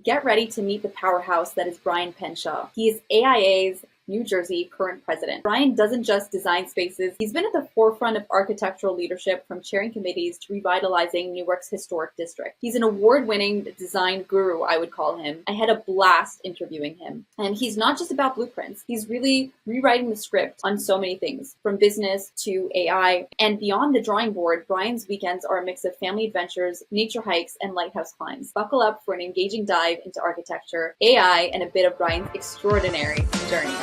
Get ready to meet the powerhouse that is Brian Penchow. He is AIA's New Jersey current president. Brian doesn't just design spaces. He's been at the forefront of architectural leadership, from chairing committees to revitalizing Newark's historic district. He's an award-winning design guru, I would call him. I had a blast interviewing him. And he's not just about blueprints. He's really rewriting the script on so many things, from business to AI. And beyond the drawing board, Brian's weekends are a mix of family adventures, nature hikes, and lighthouse climbs. Buckle up for an engaging dive into architecture, AI, and a bit of Brian's extraordinary journey.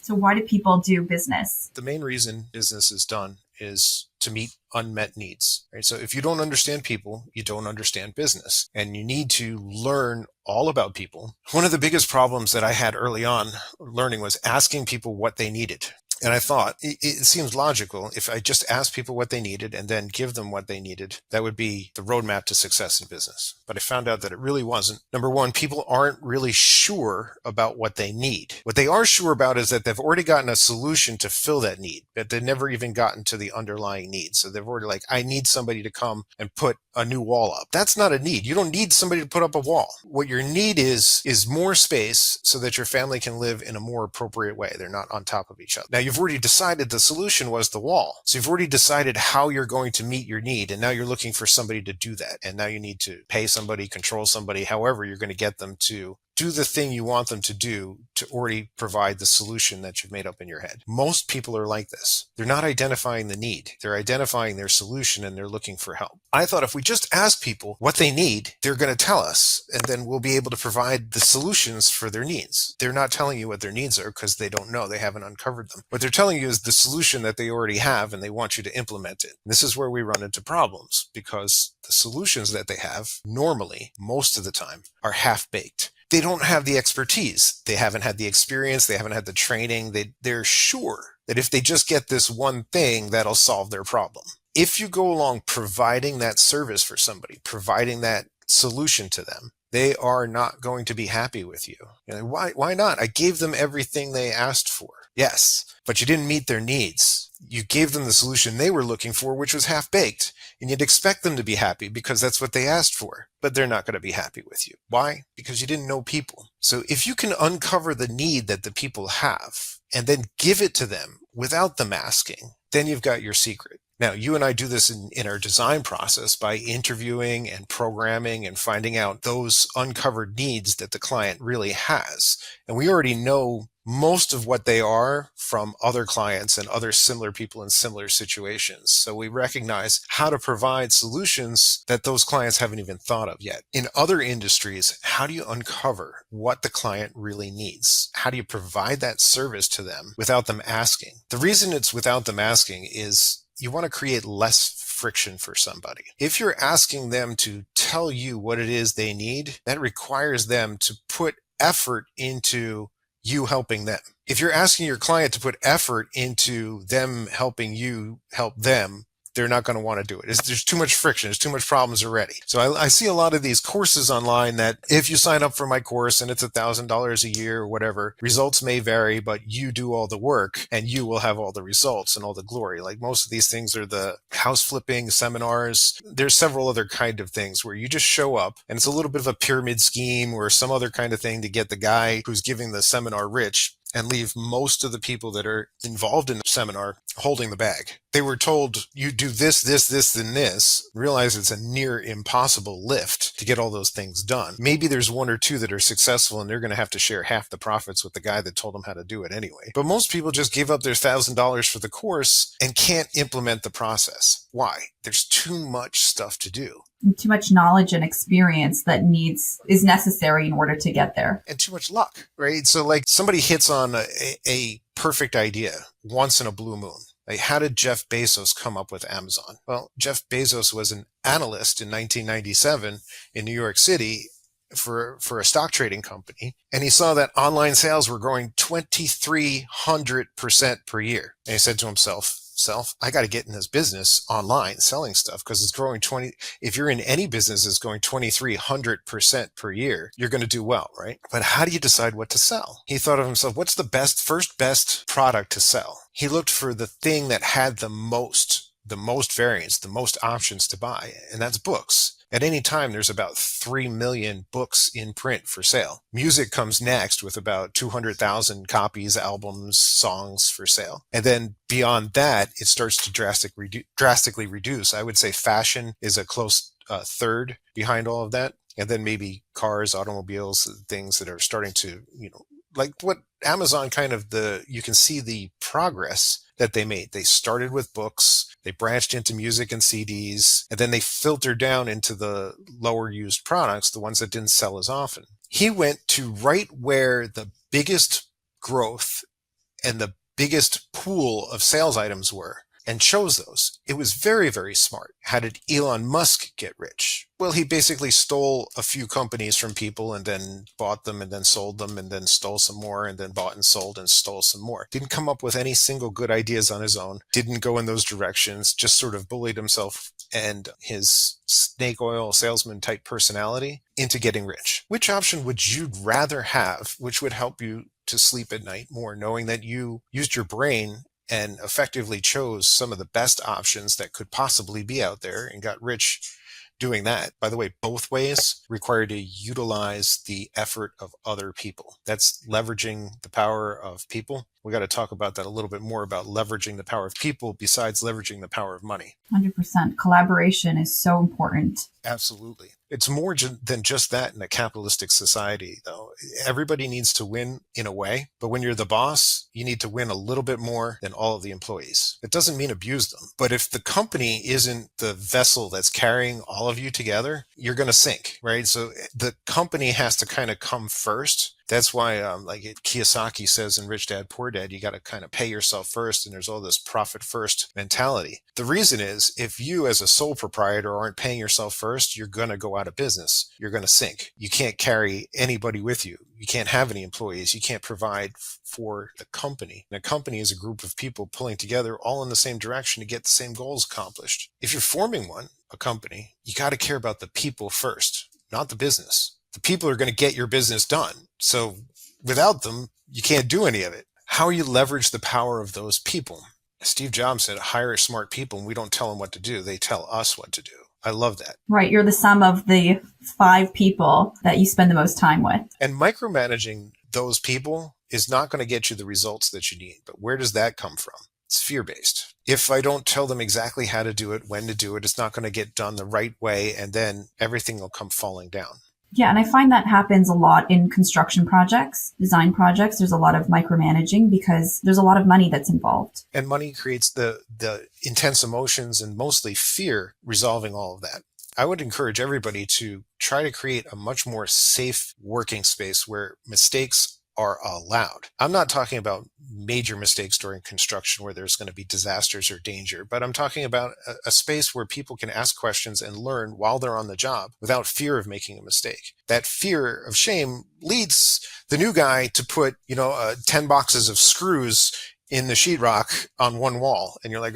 So why do people do business? The main reason business is done is to meet unmet needs, right? So if you don't understand people, you don't understand business, and you need to learn all about people. One of the biggest problems that I had early on learning was asking people what they needed. And I thought it seems logical if I just ask people what they needed and then give them what they needed, that would be the roadmap to success in business. But I found out that it really wasn't. Number one, people aren't really sure about what they need. What they are sure about is that they've already gotten a solution to fill that need, but they've never even gotten to the underlying need. So they've already I need somebody to come and put a new wall up. That's not a need. You don't need somebody to put up a wall. What your need is more space so that your family can live in a more appropriate way. They're not on top of each other. Now, you've already decided the solution was the wall. So you've already decided how you're going to meet your need. And now you're looking for somebody to do that. And now you need to pay somebody, control somebody, however you're going to get them to do the thing you want them to do to already provide the solution that you've made up in your head. Most people are like this. They're not identifying the need. They're identifying their solution and they're looking for help. I thought if we just ask people what they need, they're going to tell us, and then we'll be able to provide the solutions for their needs. They're not telling you what their needs are because they don't know. They haven't uncovered them. What they're telling you is the solution that they already have, and they want you to implement it. This is where we run into problems, because the solutions that they have normally, most of the time, are half-baked. They don't have the expertise. They haven't had the experience. They haven't had the training. They're sure that if they just get this one thing, that'll solve their problem. If you go along providing that service for somebody, providing that solution to them, they are not going to be happy with you. Why not? I gave them everything they asked for. Yes, but you didn't meet their needs. You gave them the solution they were looking for, which was half-baked. And you'd expect them to be happy because that's what they asked for. But they're not going to be happy with you. Why? Because you didn't know people. So if you can uncover the need that the people have and then give it to them without them asking, then you've got your secret. Now, you and I do this in our design process by interviewing and programming and finding out those uncovered needs that the client really has. And we already know most of what they are from other clients and other similar people in similar situations. So we recognize how to provide solutions that those clients haven't even thought of yet. In other industries, how do you uncover what the client really needs? How do you provide that service to them without them asking? The reason it's without them asking is you want to create less friction for somebody. If you're asking them to tell you what it is they need, that requires them to put effort into you helping them. If you're asking your client to put effort into them helping you help them, they're not going to want to do it. There's too much friction. There's too much problems already. So I see a lot of these courses online that if you sign up for my course and it's $1,000 a year or whatever, results may vary, but you do all the work and you will have all the results and all the glory. Like most of these things are the house flipping seminars. There's several other kind of things where you just show up and it's a little bit of a pyramid scheme or some other kind of thing to get the guy who's giving the seminar rich and leave most of the people that are involved in the seminar holding the bag. They were told, you do this, and this. Realize it's a near impossible lift to get all those things done. Maybe there's one or two that are successful and they're going to have to share half the profits with the guy that told them how to do it anyway. But most people just give up their $1,000 for the course and can't implement the process. Why? There's too much stuff to do. Too much knowledge and experience that is necessary in order to get there. And too much luck, right? So like somebody hits on a perfect idea once in a blue moon. Like, how did Jeff Bezos come up with Amazon? Well, Jeff Bezos was an analyst in 1997 in New York City, for a stock trading company, and he saw that online sales were growing 2,300% per year. And he said to himself, I got to get in this business online selling stuff because it's growing if you're in any business that's going 2,300% per year, you're going to do well, right? But how do you decide what to sell? He thought of himself, what's the first best product to sell? He looked for the thing that had the most variants, the most options to buy, and that's books. At any time, there's about 3 million books in print for sale. Music comes next with about 200,000 copies, albums, songs for sale. And then beyond that, it starts to drastically reduce. I would say fashion is a close third behind all of that. And then maybe cars, automobiles, things that are starting to, like what Amazon you can see the progress that they made. They started with books, they branched into music and CDs, and then they filtered down into the lower used products, the ones that didn't sell as often. He went to right where the biggest growth and the biggest pool of sales items were and chose those. It was very, very smart. How did Elon Musk get rich? Well, he basically stole a few companies from people and then bought them and then sold them and then stole some more and then bought and sold and stole some more. Didn't come up with any single good ideas on his own. Didn't go in those directions. Just sort of bullied himself and his snake oil salesman type personality into getting rich. Which option would you rather have, which would help you to sleep at night more, knowing that you used your brain and effectively chose some of the best options that could possibly be out there and got rich doing that? By the way, both ways require to utilize the effort of other people. That's leveraging the power of people. We got to talk about that a little bit more, about leveraging the power of people besides leveraging the power of money. 100%. Collaboration is so important. Absolutely. It's more than just that in a capitalistic society, though. Everybody needs to win in a way, but when you're the boss, you need to win a little bit more than all of the employees. It doesn't mean abuse them, but if the company isn't the vessel that's carrying all of you together, you're going to sink, right? So the company has to kind of come first. That's why, like Kiyosaki says in Rich Dad, Poor Dad, you got to kind of pay yourself first, and there's all this profit first mentality. The reason is, if you as a sole proprietor aren't paying yourself first, you're going to go out of business. You're going to sink. You can't carry anybody with you. You can't have any employees. You can't provide for the company. And a company is a group of people pulling together all in the same direction to get the same goals accomplished. If you're forming a company, you got to care about the people first, not the business. The people are going to get your business done. So without them, you can't do any of it. How you leverage the power of those people? Steve Jobs said, hire smart people, and we don't tell them what to do. They tell us what to do. I love that. Right. You're the sum of the 5 people that you spend the most time with. And micromanaging those people is not going to get you the results that you need. But where does that come from? It's fear-based. If I don't tell them exactly how to do it, when to do it, it's not going to get done the right way, and then everything will come falling down. Yeah, and I find that happens a lot in construction projects, design projects. There's a lot of micromanaging because there's a lot of money that's involved. And money creates the intense emotions and mostly fear resolving all of that. I would encourage everybody to try to create a much more safe working space where mistakes are allowed. I'm not talking about major mistakes during construction where there's going to be disasters or danger, but I'm talking about a space where people can ask questions and learn while they're on the job without fear of making a mistake. That fear of shame leads the new guy to put, 10 boxes of screws in the sheetrock on one wall. And you're like,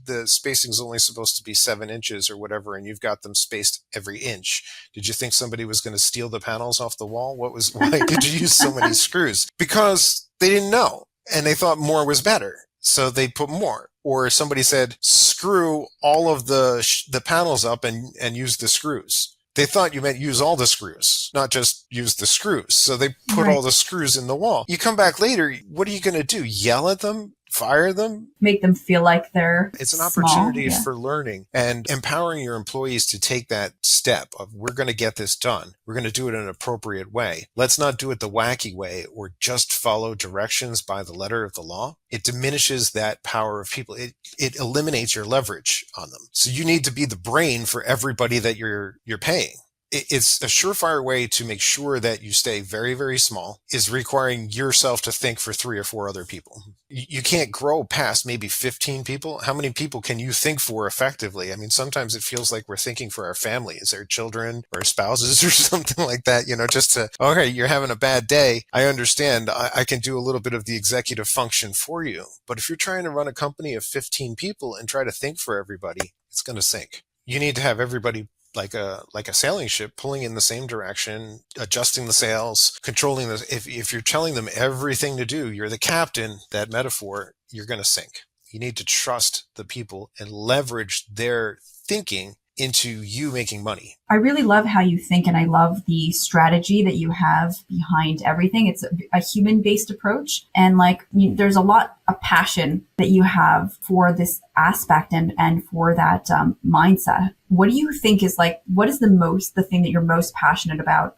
the spacing is only supposed to be 7 inches or whatever, and you've got them spaced every inch. Did you think somebody was going to steal the panels off the wall? Why did you use so many screws? Because they didn't know, and they thought more was better. So they put more. Or somebody said, screw all of the panels up and use the screws. They thought you meant use all the screws, not just use the screws. So they put all the screws in the wall. You come back later, what are you going to do? Yell at them? Fire them? Make them feel like they're It's an opportunity for learning and empowering your employees to take that step of, we're going to get this done. We're going to do it in an appropriate way. Let's not do it the wacky way or just follow directions by the letter of the law. It diminishes that power of people. It eliminates your leverage on them. So you need to be the brain for everybody that you're paying. It's a surefire way to make sure that you stay very, very small is requiring yourself to think for 3 or 4 other people. You can't grow past maybe 15 people. How many people can you think for effectively? I mean, sometimes it feels like we're thinking for our families, our children, or spouses or something like that, just to, okay, you're having a bad day. I understand. I can do a little bit of the executive function for you. But if you're trying to run a company of 15 people and try to think for everybody, it's going to sink. You need to have everybody like a sailing ship pulling in the same direction, adjusting the sails, controlling the, if you're telling them everything to do, you're the captain, that metaphor, you're going to sink. You need to trust the people and leverage their thinking into you making money. I really love how you think, and I love the strategy that you have behind everything. It's a human-based approach, and there's a lot of passion that you have for this aspect and for that mindset. What do you think is what is the thing that you're most passionate about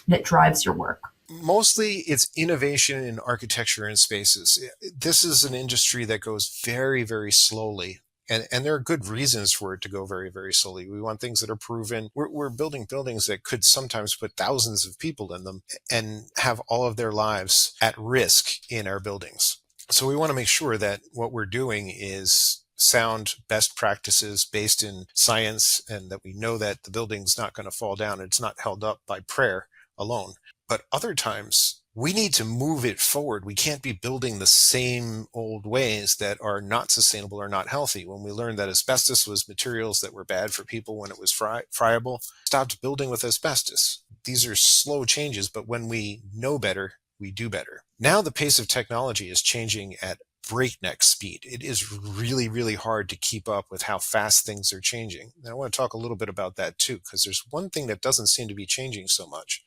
that drives your work? Mostly it's innovation in architecture and spaces. This is an industry that goes very, very slowly. And there are good reasons for it to go very, very slowly. We want things that are proven. We're building buildings that could sometimes put thousands of people in them and have all of their lives at risk in our buildings. So we want to make sure that what we're doing is sound best practices based in science, and that we know that the building's not going to fall down. It's not held up by prayer alone. But other times, we need to move it forward. We can't be building the same old ways that are not sustainable or not healthy. When we learned that asbestos was materials that were bad for people when it was friable, stopped building with asbestos. These are slow changes, but when we know better, we do better. Now the pace of technology is changing at breakneck speed. It is really, really hard to keep up with how fast things are changing. And I want to talk a little bit about that too, because there's one thing that doesn't seem to be changing so much.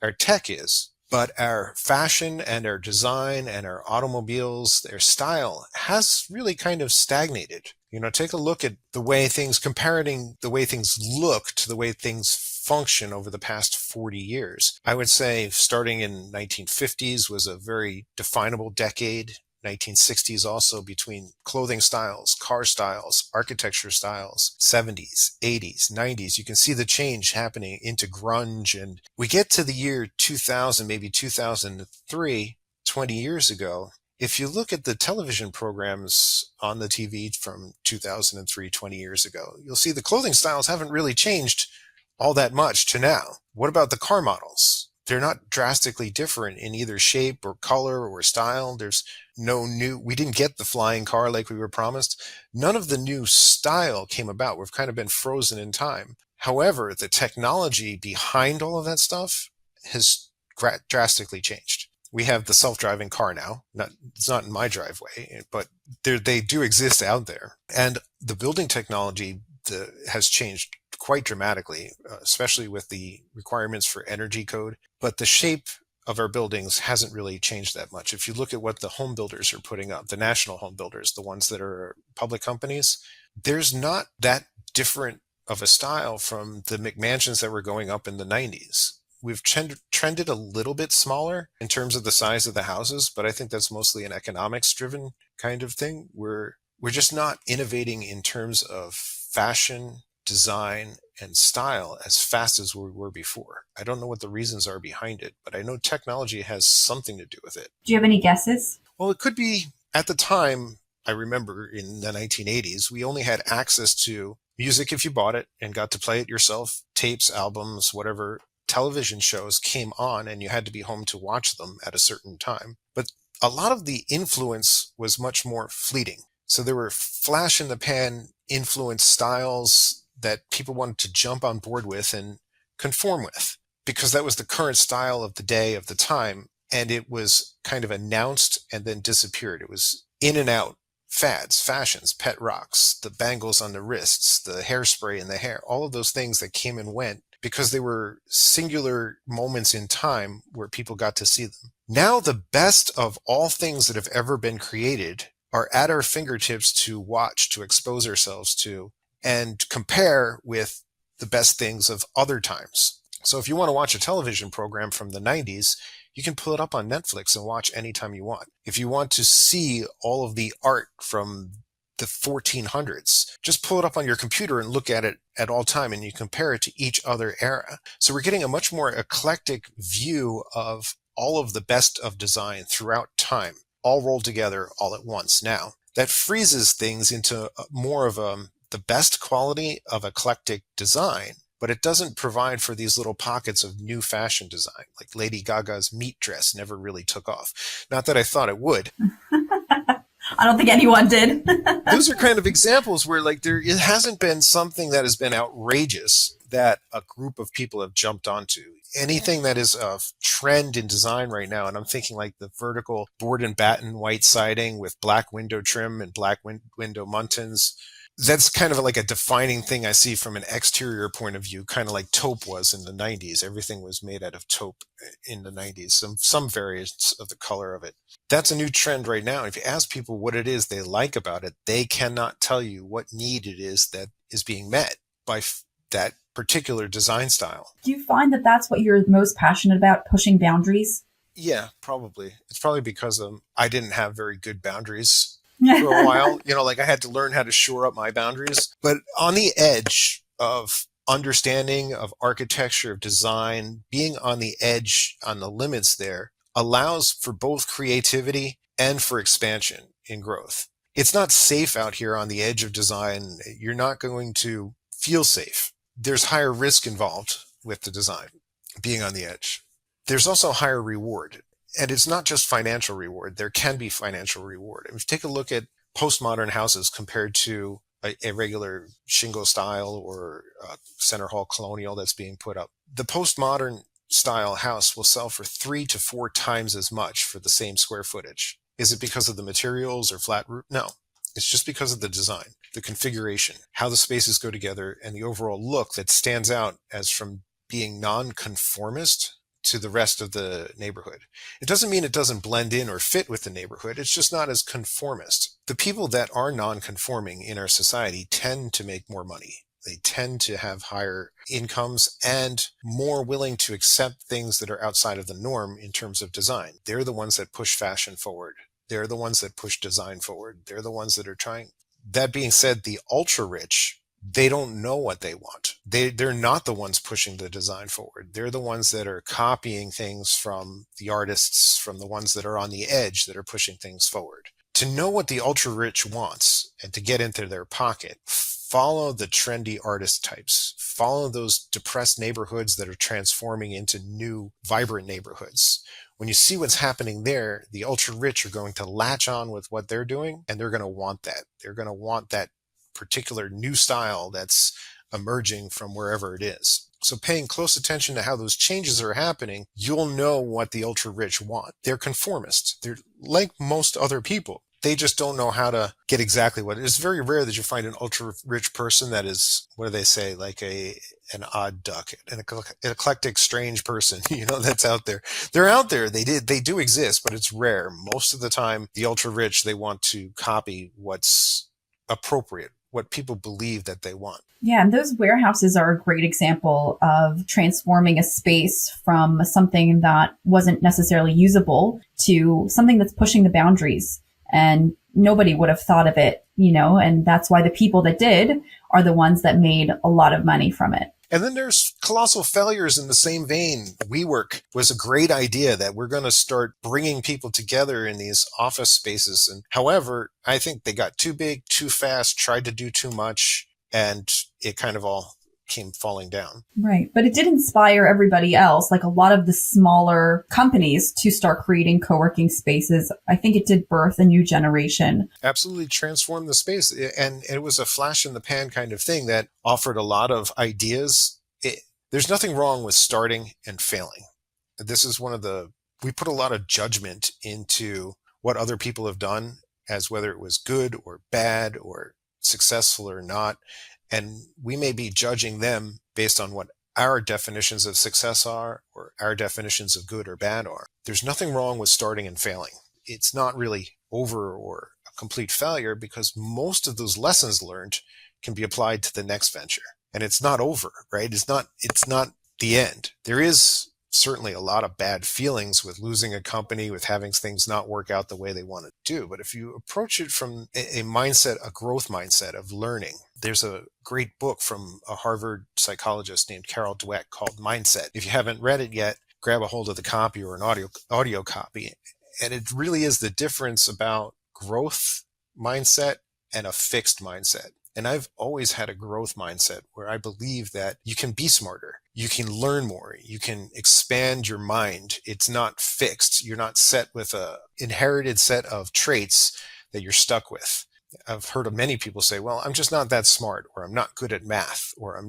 Our tech is, but our fashion and our design and our automobiles, their style has really kind of stagnated. Take a look at the way comparing the way things look to the way things function over the past 40 years. I would say starting in 1950s was a very definable decade. 1960s also, between clothing styles, car styles, architecture styles, 70s, 80s, 90s. You can see the change happening into grunge. And we get to the year 2000, maybe 2003, 20 years ago. If you look at the television programs on the TV from 2003, 20 years ago, you'll see the clothing styles haven't really changed all that much to now. What about the car models? They're not drastically different in either shape or color or style. There's no new, we didn't get the flying car like we were promised. None of the new style came about. We've kind of been frozen in time. However, the technology behind all of that stuff has drastically changed. We have the self-driving car now. It's not in my driveway, but they do exist out there. And the building technology has changed quite dramatically, especially with the requirements for energy code. But the shape of our buildings hasn't really changed that much. If you look at what the home builders are putting up, the national home builders, the ones that are public companies, there's not that different of a style from the McMansions that were going up in the 90s. We've trended a little bit smaller in terms of the size of the houses, but I think that's mostly an economics-driven kind of thing. We're just not innovating in terms of fashion, design, and style as fast as we were before. I don't know what the reasons are behind it, but I know technology has something to do with it. Do you have any guesses? Well, it could be, at the time, I remember in the 1980s, we only had access to music if you bought it and got to play it yourself, tapes, albums, whatever. Television shows came on and you had to be home to watch them at a certain time. But a lot of the influence was much more fleeting. So there were flash in the pan influence styles that people wanted to jump on board with and conform with, because that was the current style of the day, of the time. And it was kind of announced and then disappeared. It was in and out. Fads, fashions, pet rocks, the bangles on the wrists, the hairspray in the hair, all of those things that came and went because they were singular moments in time where people got to see them. Now the best of all things that have ever been created are at our fingertips to watch, to expose ourselves to, and compare with the best things of other times. So if you want to watch a television program from the 90s, you can pull it up on Netflix and watch anytime you want. If you want to see all of the art from the 1400s. Just pull it up on your computer and look at it at all time, and you compare it to each other era. So we're getting a much more eclectic view of all of the best of design throughout time, all rolled together all at once now. That freezes things into more of the best quality of eclectic design, but it doesn't provide for these little pockets of new fashion design. Like Lady Gaga's meat dress never really took off. Not that I thought it would. I don't think anyone did. Those are kind of examples where like it hasn't been something that has been outrageous that a group of people have jumped onto. Anything that is a trend in design right now, and I'm thinking like the vertical board and batten white siding with black window trim and black window muntins, that's kind of like a defining thing I see from an exterior point of view, kind of like taupe was in the 90s. Everything was made out of taupe in the 90s, some variants of the color of it. That's a new trend right now. If you ask people what it is they like about it, they cannot tell you what need it is that is being met by that particular design style. Do you find that that's what you're most passionate about, pushing boundaries? Yeah, probably. It's probably because I didn't have very good boundaries for a while. Like I had to learn how to shore up my boundaries. But on the edge of understanding of architecture, of design, being on the edge, on the limits there, allows for both creativity and for expansion in growth. It's not safe out here on the edge of design. You're not going to feel safe. There's higher risk involved with the design, being on the edge. There's also higher reward. And it's not just financial reward. There can be financial reward. If you take a look at postmodern houses compared to a regular shingle style or center hall colonial that's being put up, the postmodern style house will sell for 3 to 4 times as much for the same square footage. Is it because of the materials or flat roof? No. It's just because of the design, the configuration, how the spaces go together, and the overall look that stands out as from being non-conformist to the rest of the neighborhood. It doesn't mean it doesn't blend in or fit with the neighborhood. It's just not as conformist. The people that are non-conforming in our society tend to make more money. They tend to have higher incomes and more willing to accept things that are outside of the norm in terms of design. They're the ones that push fashion forward. They're the ones that push design forward. They're the ones that are trying. That being said, the ultra rich, they don't know what they want. They're not the ones pushing the design forward. They're the ones that are copying things from the artists, from the ones that are on the edge that are pushing things forward. To know what the ultra rich wants and to get into their pocket, follow the trendy artist types. Follow those depressed neighborhoods that are transforming into new, vibrant neighborhoods. When you see what's happening there, the ultra rich are going to latch on with what they're doing, and they're going to want that. They're going to want that particular new style that's emerging from wherever it is. So paying close attention to how those changes are happening, you'll know what the ultra rich want. They're conformist. They're like most other people. They just don't know how to get exactly what. It's very rare that you find an ultra rich person that is, what do they say, like an odd duck, an eclectic, strange person, that's out there. They're out there. They do exist, but it's rare. Most of the time, the ultra rich, they want to copy what's appropriate, what people believe that they want. Yeah, and those warehouses are a great example of transforming a space from something that wasn't necessarily usable to something that's pushing the boundaries. And nobody would have thought of it, and that's why the people that did are the ones that made a lot of money from it. And then there's colossal failures in the same vein. WeWork was a great idea that we're going to start bringing people together in these office spaces. And however, I think they got too big, too fast, tried to do too much, and it kind of all came falling down. Right. But it did inspire everybody else, like a lot of the smaller companies, to start creating co-working spaces. I think it did birth a new generation. Absolutely transformed the space. And it was a flash in the pan kind of thing that offered a lot of ideas. There's nothing wrong with starting and failing. This is we put a lot of judgment into what other people have done as whether it was good or bad or successful or not. And we may be judging them based on what our definitions of success are or our definitions of good or bad are. There's nothing wrong with starting and failing. It's not really over or a complete failure because most of those lessons learned can be applied to the next venture. And it's not over, right? It's not the end. There is certainly a lot of bad feelings with losing a company, with having things not work out the way they want to do. But if you approach it from a mindset, a growth mindset of learning, there's a great book from a Harvard psychologist named Carol Dweck called Mindset. If you haven't read it yet, grab a hold of the copy or an audio copy. And it really is the difference about growth mindset and a fixed mindset. And I've always had a growth mindset where I believe that you can be smarter. You can learn more. You can expand your mind. It's not fixed. You're not set with a inherited set of traits that you're stuck with. I've heard of many people say, well, I'm just not that smart, or I'm not good at math, or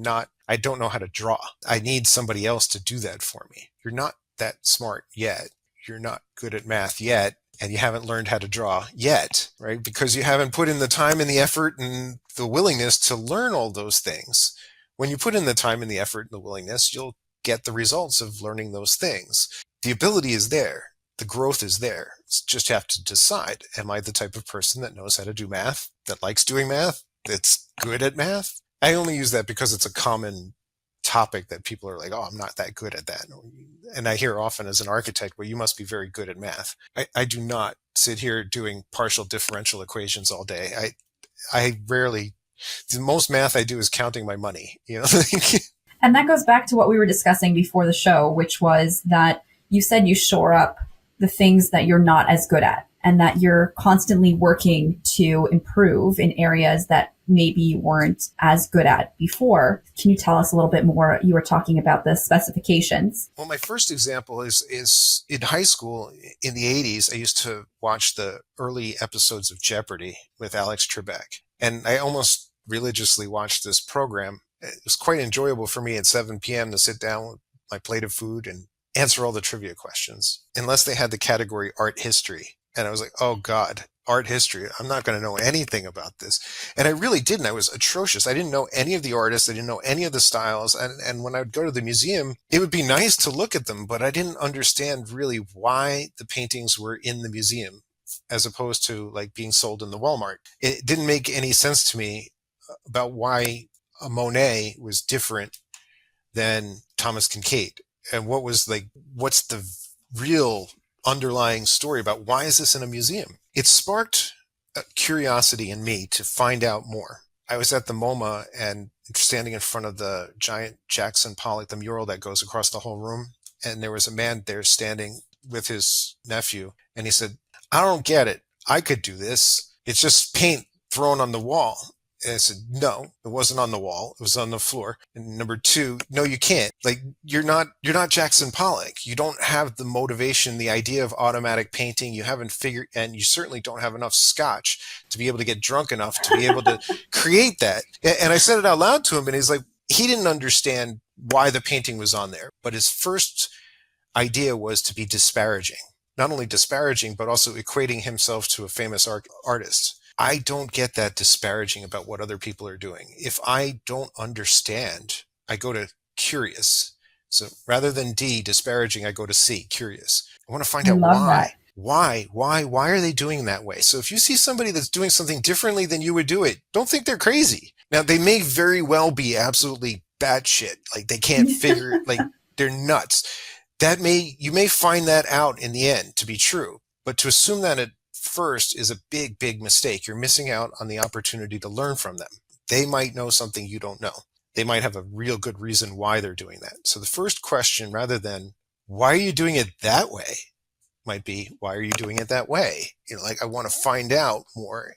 I don't know how to draw. I need somebody else to do that for me. You're not that smart yet. You're not good at math yet. And you haven't learned how to draw yet, right? Because you haven't put in the time and the effort and the willingness to learn all those things. When you put in the time and the effort and the willingness, you'll get the results of learning those things. The ability is there. The growth is there. It's just have to decide, am I the type of person that knows how to do math, that likes doing math, that's good at math? I only use that because it's a common topic that people are like, oh, I'm not that good at that. And I hear often as an architect, well, you must be very good at math. I do not sit here doing partial differential equations all day. I rarely, the most math I do is counting my money, you know. And that goes back to what we were discussing before the show, which was that you said you shore up the things that you're not as good at, and that you're constantly working to improve in areas that maybe you weren't as good at before. Can you tell us a little bit more? You were talking about the specifications. Well, my first example is in high school in the 80s, I used to watch the early episodes of Jeopardy with Alex Trebek. And I almost religiously watched this program. It was quite enjoyable for me at 7 p.m. to sit down with my plate of food and answer all the trivia questions, unless they had the category art history. And I was like, oh God, art history. I'm not going to know anything about this. And I really didn't. I was atrocious. I didn't know any of the artists. I didn't know any of the styles. And when I would go to the museum, it would be nice to look at them, but I didn't understand really why the paintings were in the museum as opposed to like being sold in the Walmart. It didn't make any sense to me about why a Monet was different than Thomas Kincaid. And what's the real underlying story about why is this in a museum? It sparked a curiosity in me to find out more. I was at the MoMA and standing in front of the giant Jackson Pollock, the mural that goes across the whole room. And there was a man there standing with his nephew. And he said, I don't get it. I could do this. It's just paint thrown on the wall. And I said, no, it wasn't on the wall. It was on the floor. And number two, no, you can't. Like, you're not Jackson Pollock. You don't have the motivation, the idea of automatic painting. You haven't figured, and you certainly don't have enough scotch to be able to get drunk enough to be able to create that. And I said it out loud to him, and he's like, he didn't understand why the painting was on there. But his first idea was to be disparaging. Not only disparaging, but also equating himself to a famous artist. I don't get that disparaging about what other people are doing. If I don't understand, I go to curious. So rather than D, disparaging, I go to C, curious. I want to find out why. That. Why are they doing that way? So if you see somebody that's doing something differently than you would do it, don't think they're crazy. Now, they may very well be absolutely batshit. Like they can't figure, like they're nuts. You may find that out in the end to be true, but to assume that at first is a big, big mistake. You're missing out on the opportunity to learn from them. They might know something you don't know. They might have a real good reason why they're doing that. So the first question, rather than why are you doing it that way, might be, why are you doing it that way? You know, like I want to find out more.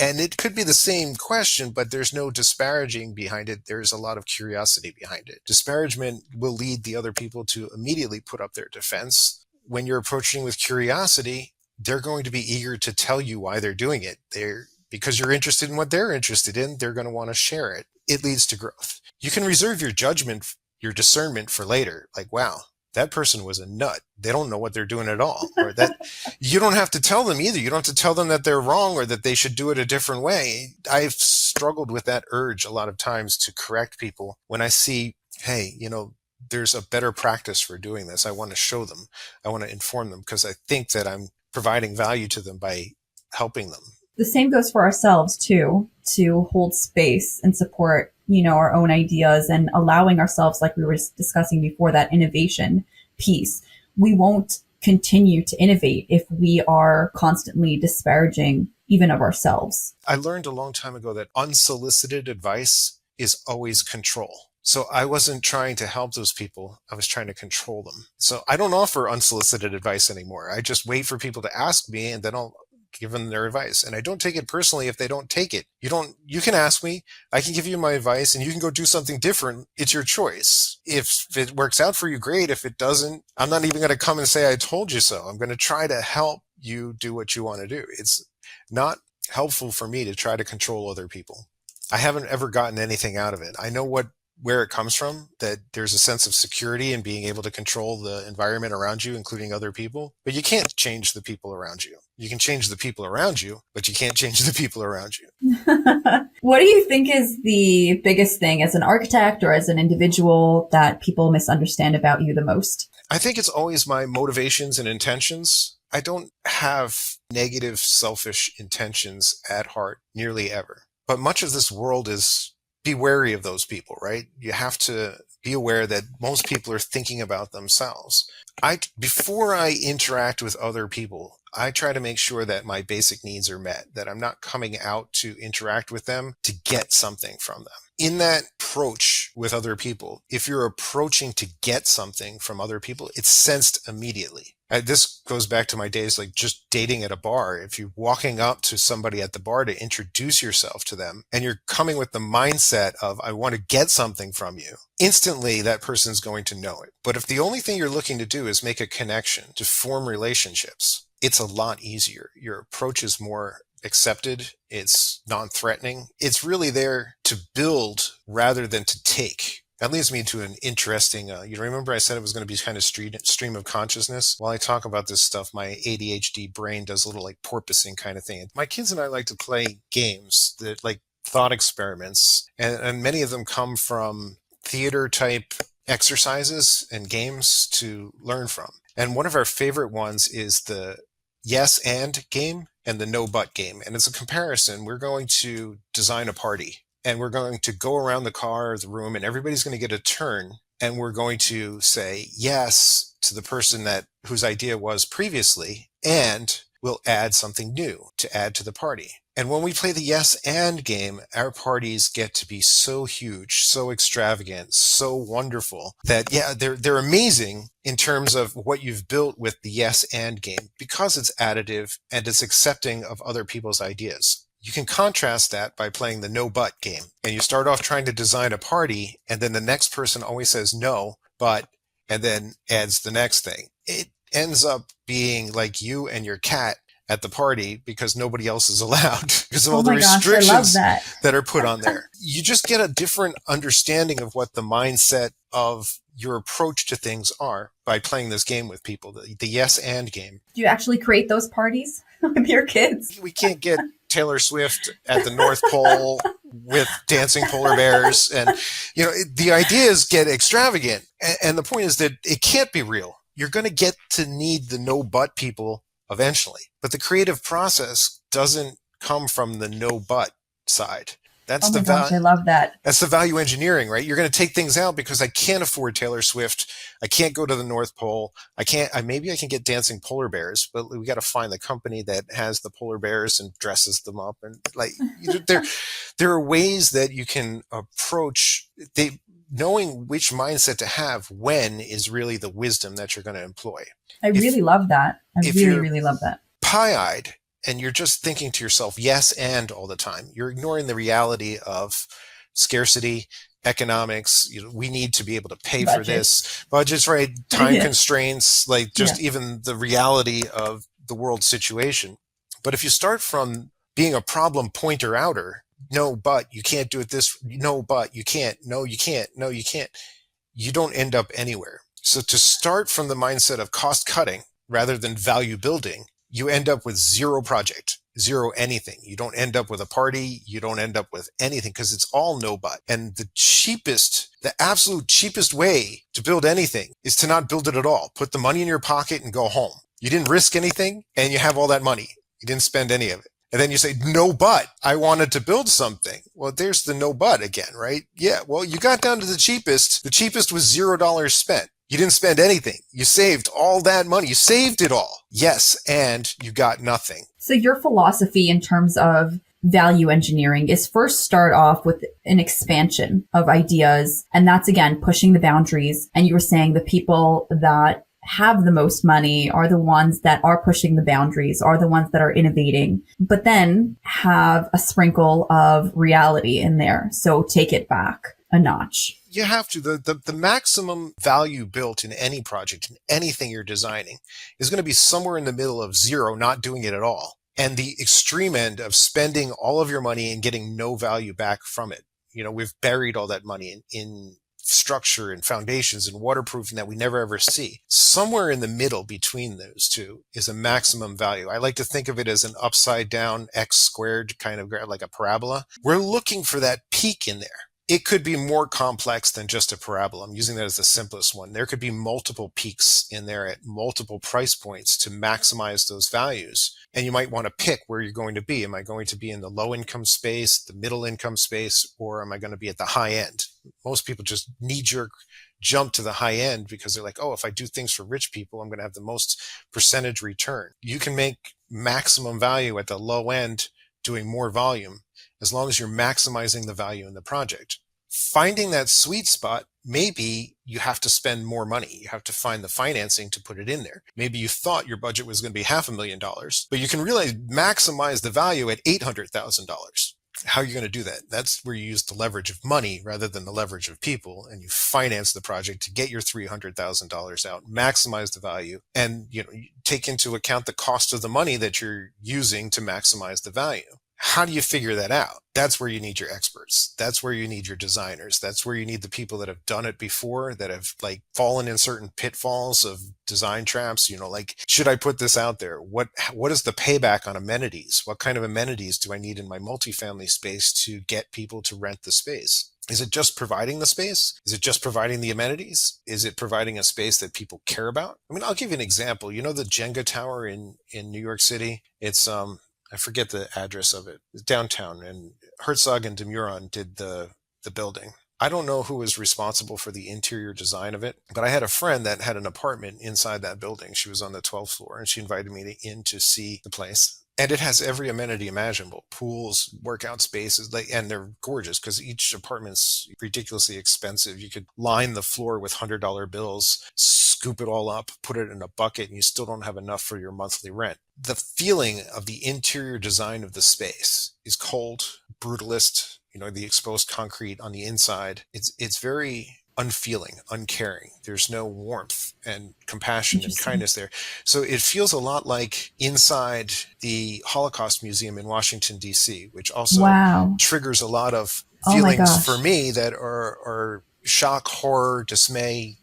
And it could be the same question, but there's no disparaging behind it. There's a lot of curiosity behind it. Disparagement will lead the other people to immediately put up their defense. When you're approaching with curiosity, they're going to be eager to tell you why they're doing it. Because you're interested in what they're interested in, they're going to want to share it. It leads to growth. You can reserve your judgment, your discernment for later. Like, wow, that person was a nut. They don't know what they're doing at all. Or that you don't have to tell them either. You don't have to tell them that they're wrong or that they should do it a different way. I've struggled with that urge a lot of times to correct people when I see, hey, you know, there's a better practice for doing this. I want to show them. I want to inform them because I think that I'm providing value to them by helping them. The same goes for ourselves too, to hold space and support, you know, our own ideas and allowing ourselves, like we were discussing before, that innovation piece. We won't continue to innovate if we are constantly disparaging even of ourselves. I learned a long time ago that unsolicited advice is always control. So I wasn't trying to help those people. I was trying to control them. So I don't offer unsolicited advice anymore. I just wait for people to ask me and then I'll give them their advice. And I don't take it personally if they don't take it. You can ask me, I can give you my advice and you can go do something different. It's your choice. If it works out for you, great. If it doesn't, I'm not even going to come and say, I told you so. I'm going to try to help you do what you want to do. It's not helpful for me to try to control other people. I haven't ever gotten anything out of it. I know where it comes from, that there's a sense of security in being able to control the environment around you, including other people, but you can't change the people around you. You can change the people around you, but you can't change the people around you. What do you think is the biggest thing as an architect or as an individual that people misunderstand about you the most? I think it's always my motivations and intentions. I don't have negative, selfish intentions at heart nearly ever. But much of this world is be wary of those people, right? You have to be aware that most people are thinking about themselves. Before I interact with other people, I try to make sure that my basic needs are met, that I'm not coming out to interact with them to get something from them. In that approach with other people, if you're approaching to get something from other people, it's sensed immediately. This goes back to my days like just dating at a bar. If you're walking up to somebody at the bar to introduce yourself to them and you're coming with the mindset of, I want to get something from you, instantly that person's going to know it. But if the only thing you're looking to do is make a connection, to form relationships, it's a lot easier. Your approach is more accepted. It's non-threatening. It's really there to build rather than to take. That leads me to an interesting, you remember I said it was going to be kind of stream of consciousness? While I talk about this stuff, my ADHD brain does a little like porpoising kind of thing. My kids and I like to play games that like thought experiments, and many of them come from theater type exercises and games to learn from. And one of our favorite ones is the yes and game and the no but game. And as a comparison, we're going to design a party. And we're going to go around the car or the room and everybody's going to get a turn. And we're going to say yes to the person whose idea was previously, and we'll add something new to add to the party. And when we play the yes and game, our parties get to be so huge, so extravagant, so wonderful that, yeah, they're amazing in terms of what you've built with the yes and game because it's additive and it's accepting of other people's ideas. You can contrast that by playing the no but game. And you start off trying to design a party, and then the next person always says no, but, and then adds the next thing. It ends up being like you and your cat at the party because nobody else is allowed because of all the restrictions that are put on there. You just get a different understanding of what the mindset of your approach to things are by playing this game with people, the yes and game. Do you actually create those parties with your kids? We can't get Taylor Swift at the North Pole with dancing polar bears. And, the ideas get extravagant. And the point is that it can't be real. You're going to get to need the no but people eventually. But the creative process doesn't come from the no but side. That's I love that. That's the value engineering, right? You're going to take things out because I can't afford Taylor Swift. I can't go to the North Pole. Maybe I can get dancing polar bears, but we got to find the company that has the polar bears and dresses them up. And there are ways that you can approach knowing which mindset to have when is really the wisdom that you're going to employ. I really love that. I really love that. Pie-eyed, and you're just thinking to yourself, yes, and all the time. You're ignoring the reality of scarcity, economics. We need to be able to pay for this. Budgets, right? Time constraints, even the reality of the world situation. But if you start from being a problem pointer outer, no, but you can't do it this, no, but you can't, no, you can't, no, you can't, you don't end up anywhere. So to start from the mindset of cost cutting rather than value building, you end up with zero project, zero anything. You don't end up with a party. You don't end up with anything because it's all no but. And the absolute cheapest way to build anything is to not build it at all. Put the money in your pocket and go home. You didn't risk anything and you have all that money. You didn't spend any of it. And then you say, no, but I wanted to build something. Well, there's the no, but again, right? Yeah. Well, you got down to the cheapest. The cheapest was $0 spent. You didn't spend anything. You saved all that money. You saved it all. Yes, and you got nothing. So your philosophy in terms of value engineering is first start off with an expansion of ideas. And that's again, pushing the boundaries. And you were saying the people that have the most money are the ones that are pushing the boundaries, are the ones that are innovating, but then have a sprinkle of reality in there. So take it back a notch. You have to. The maximum value built in any project, in anything you're designing, is going to be somewhere in the middle of zero, not doing it at all, and the extreme end of spending all of your money and getting no value back from it. We've buried all that money in structure and foundations and waterproofing that we never ever see. Somewhere in the middle between those two is a maximum value. I like to think of it as an upside down x squared kind of like a parabola. We're looking for that peak in there. It could be more complex than just a parabola. I'm using that as the simplest one. There could be multiple peaks in there at multiple price points to maximize those values. And you might want to pick where you're going to be. Am I going to be in the low income space, the middle income space, or am I going to be at the high end? Most people just knee-jerk jump to the high end because they're like, oh, if I do things for rich people, I'm going to have the most percentage return. You can make maximum value at the low end doing more volume as long as you're maximizing the value in the project. Finding that sweet spot, maybe you have to spend more money. You have to find the financing to put it in there. Maybe you thought your budget was going to be $500,000, but you can really maximize the value at $800,000. How are you going to do that? That's where you use the leverage of money rather than the leverage of people, and you finance the project to get your $300,000 out, maximize the value, and you take into account the cost of the money that you're using to maximize the value. How do you figure that out? That's where you need your experts. That's where you need your designers. That's where you need the people that have done it before, that have fallen in certain pitfalls of design traps. Should I put this out there? What is the payback on amenities? What kind of amenities do I need in my multifamily space to get people to rent the space? Is it just providing the space? Is it just providing the amenities? Is it providing a space that people care about? I'll give you an example. The Jenga Tower in New York City? It's, I forget the address of it. It's downtown, and Herzog and de Meuron did the building. I don't know who was responsible for the interior design of it, but I had a friend that had an apartment inside that building. She was on the 12th floor, and she invited me in to see the place. And it has every amenity imaginable: pools, workout spaces, and they're gorgeous because each apartment's ridiculously expensive. You could line the floor with $100 bills, scoop it all up, put it in a bucket, and you still don't have enough for your monthly rent. The feeling of the interior design of the space is cold, brutalist, the exposed concrete on the inside. It's very unfeeling, uncaring. There's no warmth and compassion and kindness there. So it feels a lot like inside the Holocaust Museum in Washington, D.C., which also triggers a lot of feelings for me that are shock, horror, dismay.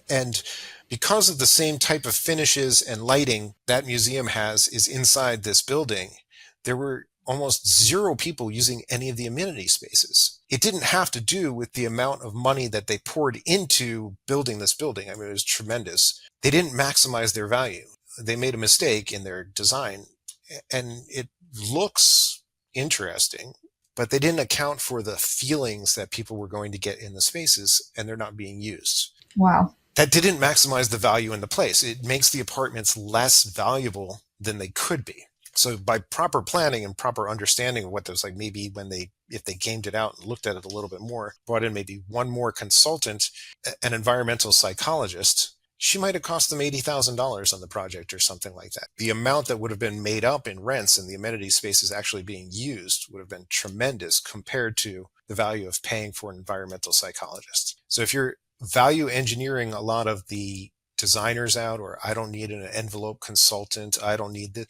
And because of the same type of finishes and lighting that museum has is inside this building, there were almost zero people using any of the amenity spaces. It didn't have to do with the amount of money that they poured into building this building. It was tremendous. They didn't maximize their value. They made a mistake in their design, and it looks interesting, but they didn't account for the feelings that people were going to get in the spaces, and they're not being used. Wow. That didn't maximize the value in the place. It makes the apartments less valuable than they could be. So by proper planning and proper understanding of what those maybe if they gamed it out and looked at it a little bit more, brought in maybe one more consultant, an environmental psychologist, she might have cost them $80,000 on the project or something like that. The amount that would have been made up in rents and the amenity spaces actually being used would have been tremendous compared to the value of paying for an environmental psychologist. So if you're value engineering a lot of the designers out, or I don't need an envelope consultant, I don't need the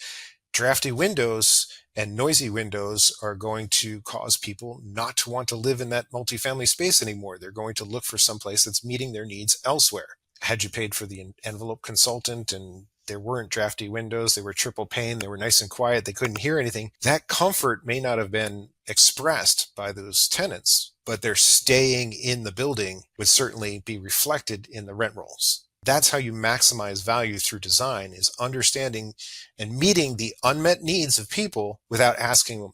drafty windows and noisy windows are going to cause people not to want to live in that multifamily space anymore. They're going to look for someplace that's meeting their needs elsewhere. Had you paid for the envelope consultant and there weren't drafty windows, they were triple pane, they were nice and quiet, they couldn't hear anything, that comfort may not have been expressed by those tenants, but their staying in the building would certainly be reflected in the rent rolls. That's how you maximize value through design, is understanding and meeting the unmet needs of people without asking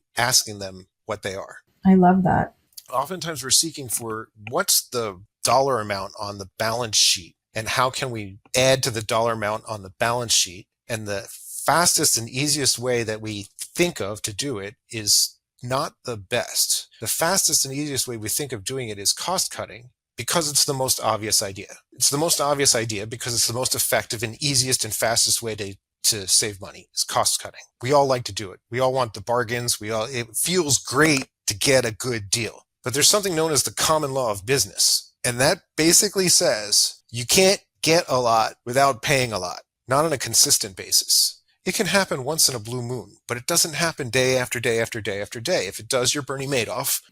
them what they are. I love that. Oftentimes we're seeking for what's the dollar amount on the balance sheet and how can we add to the dollar amount on the balance sheet. And the fastest and easiest way that we think of to do it is not the best. The fastest and easiest way we think of doing it is cost cutting, because it's the most obvious idea. It's the most obvious idea because it's the most effective and easiest and fastest way to save money is cost cutting. We all like to do it. We all want the bargains. It feels great to get a good deal. But there's something known as the common law of business. And that basically says you can't get a lot without paying a lot, not on a consistent basis. It can happen once in a blue moon, but it doesn't happen day after day after day after day. If it does, you're Bernie Madoff.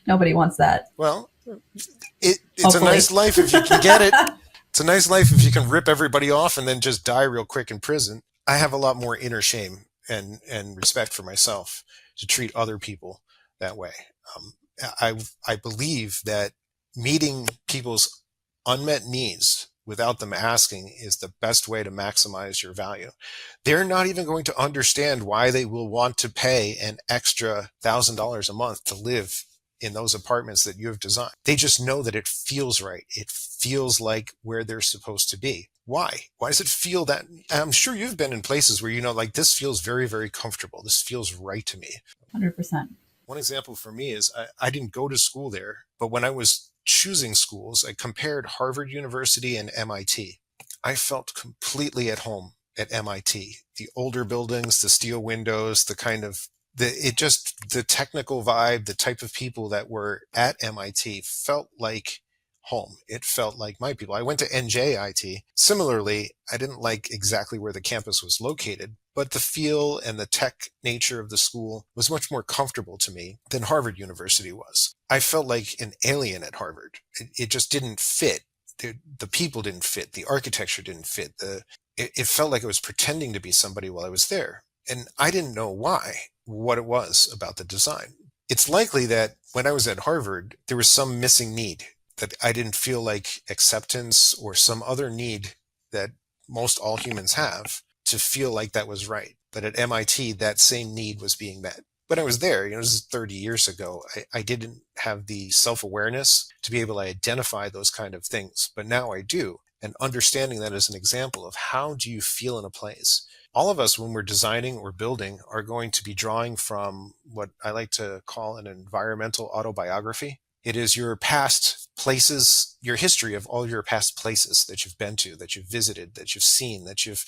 Nobody wants that. Well, it's a nice life if you can get it. It's a nice life if you can rip everybody off and then just die real quick in prison. I have a lot more inner shame and respect for myself to treat other people that way. I believe that meeting people's unmet needs without them asking is the best way to maximize your value. They're not even going to understand why they will want to pay an extra $1,000 a month to live in those apartments that you have designed. They just know that it feels right. It feels like where they're supposed to be. Why? Why does it feel that? I'm sure you've been in places where, like, this feels very, very comfortable. This feels right to me. 100%. One example for me is I didn't go to school there, but when I was choosing schools, I compared Harvard University and MIT. I felt completely at home at MIT. The older buildings, the steel windows, the technical vibe, the type of people that were at MIT felt like home. It felt like my people. I went to NJIT. Similarly, I didn't like exactly where the campus was located, but the feel and the tech nature of the school was much more comfortable to me than Harvard University was. I felt like an alien at Harvard. It just didn't fit. The people didn't fit. The architecture didn't fit. It felt like I was pretending to be somebody while I was there. And I didn't know what it was about the design. It's likely that when I was at Harvard, there was some missing need, that I didn't feel like acceptance or some other need that most all humans have to feel like that was right. But at MIT, that same need was being met. When I was there, this is 30 years ago, I didn't have the self-awareness to be able to identify those kind of things. But now I do. And understanding that as an example of how do you feel in a place. All of us, when we're designing or building, are going to be drawing from what I like to call an environmental autobiography. It is your past places, your history of all your past places that you've been to, that you've visited, that you've seen, that you've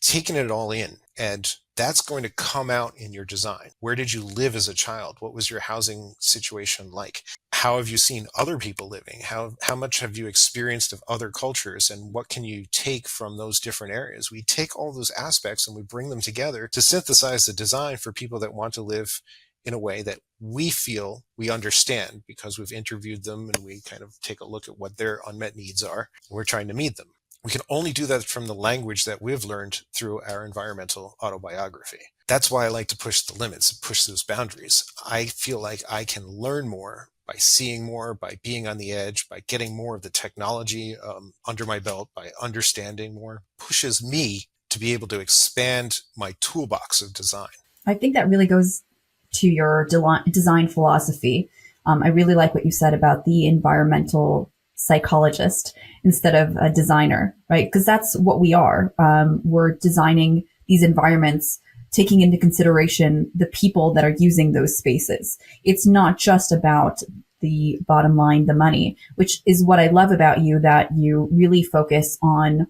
taken it all in. And that's going to come out in your design. Where did you live as a child? What was your housing situation like? How have you seen other people living? How much have you experienced of other cultures? And what can you take from those different areas? We take all those aspects and we bring them together to synthesize the design for people that want to live in a way that we feel we understand because we've interviewed them and we kind of take a look at what their unmet needs are. We're trying to meet them. We can only do that from the language that we've learned through our environmental autobiography. That's why I like to push the limits, push those boundaries. I feel like I can learn more by seeing more, by being on the edge, by getting more of the technology under my belt, by understanding more, pushes me to be able to expand my toolbox of design. I think that really goes to your design philosophy. I really like what you said about the environmental psychologist instead of a designer, right? Because that's what we are. We're designing these environments, taking into consideration the people that are using those spaces. It's not just about the bottom line, the money, which is what I love about you, that you really focus on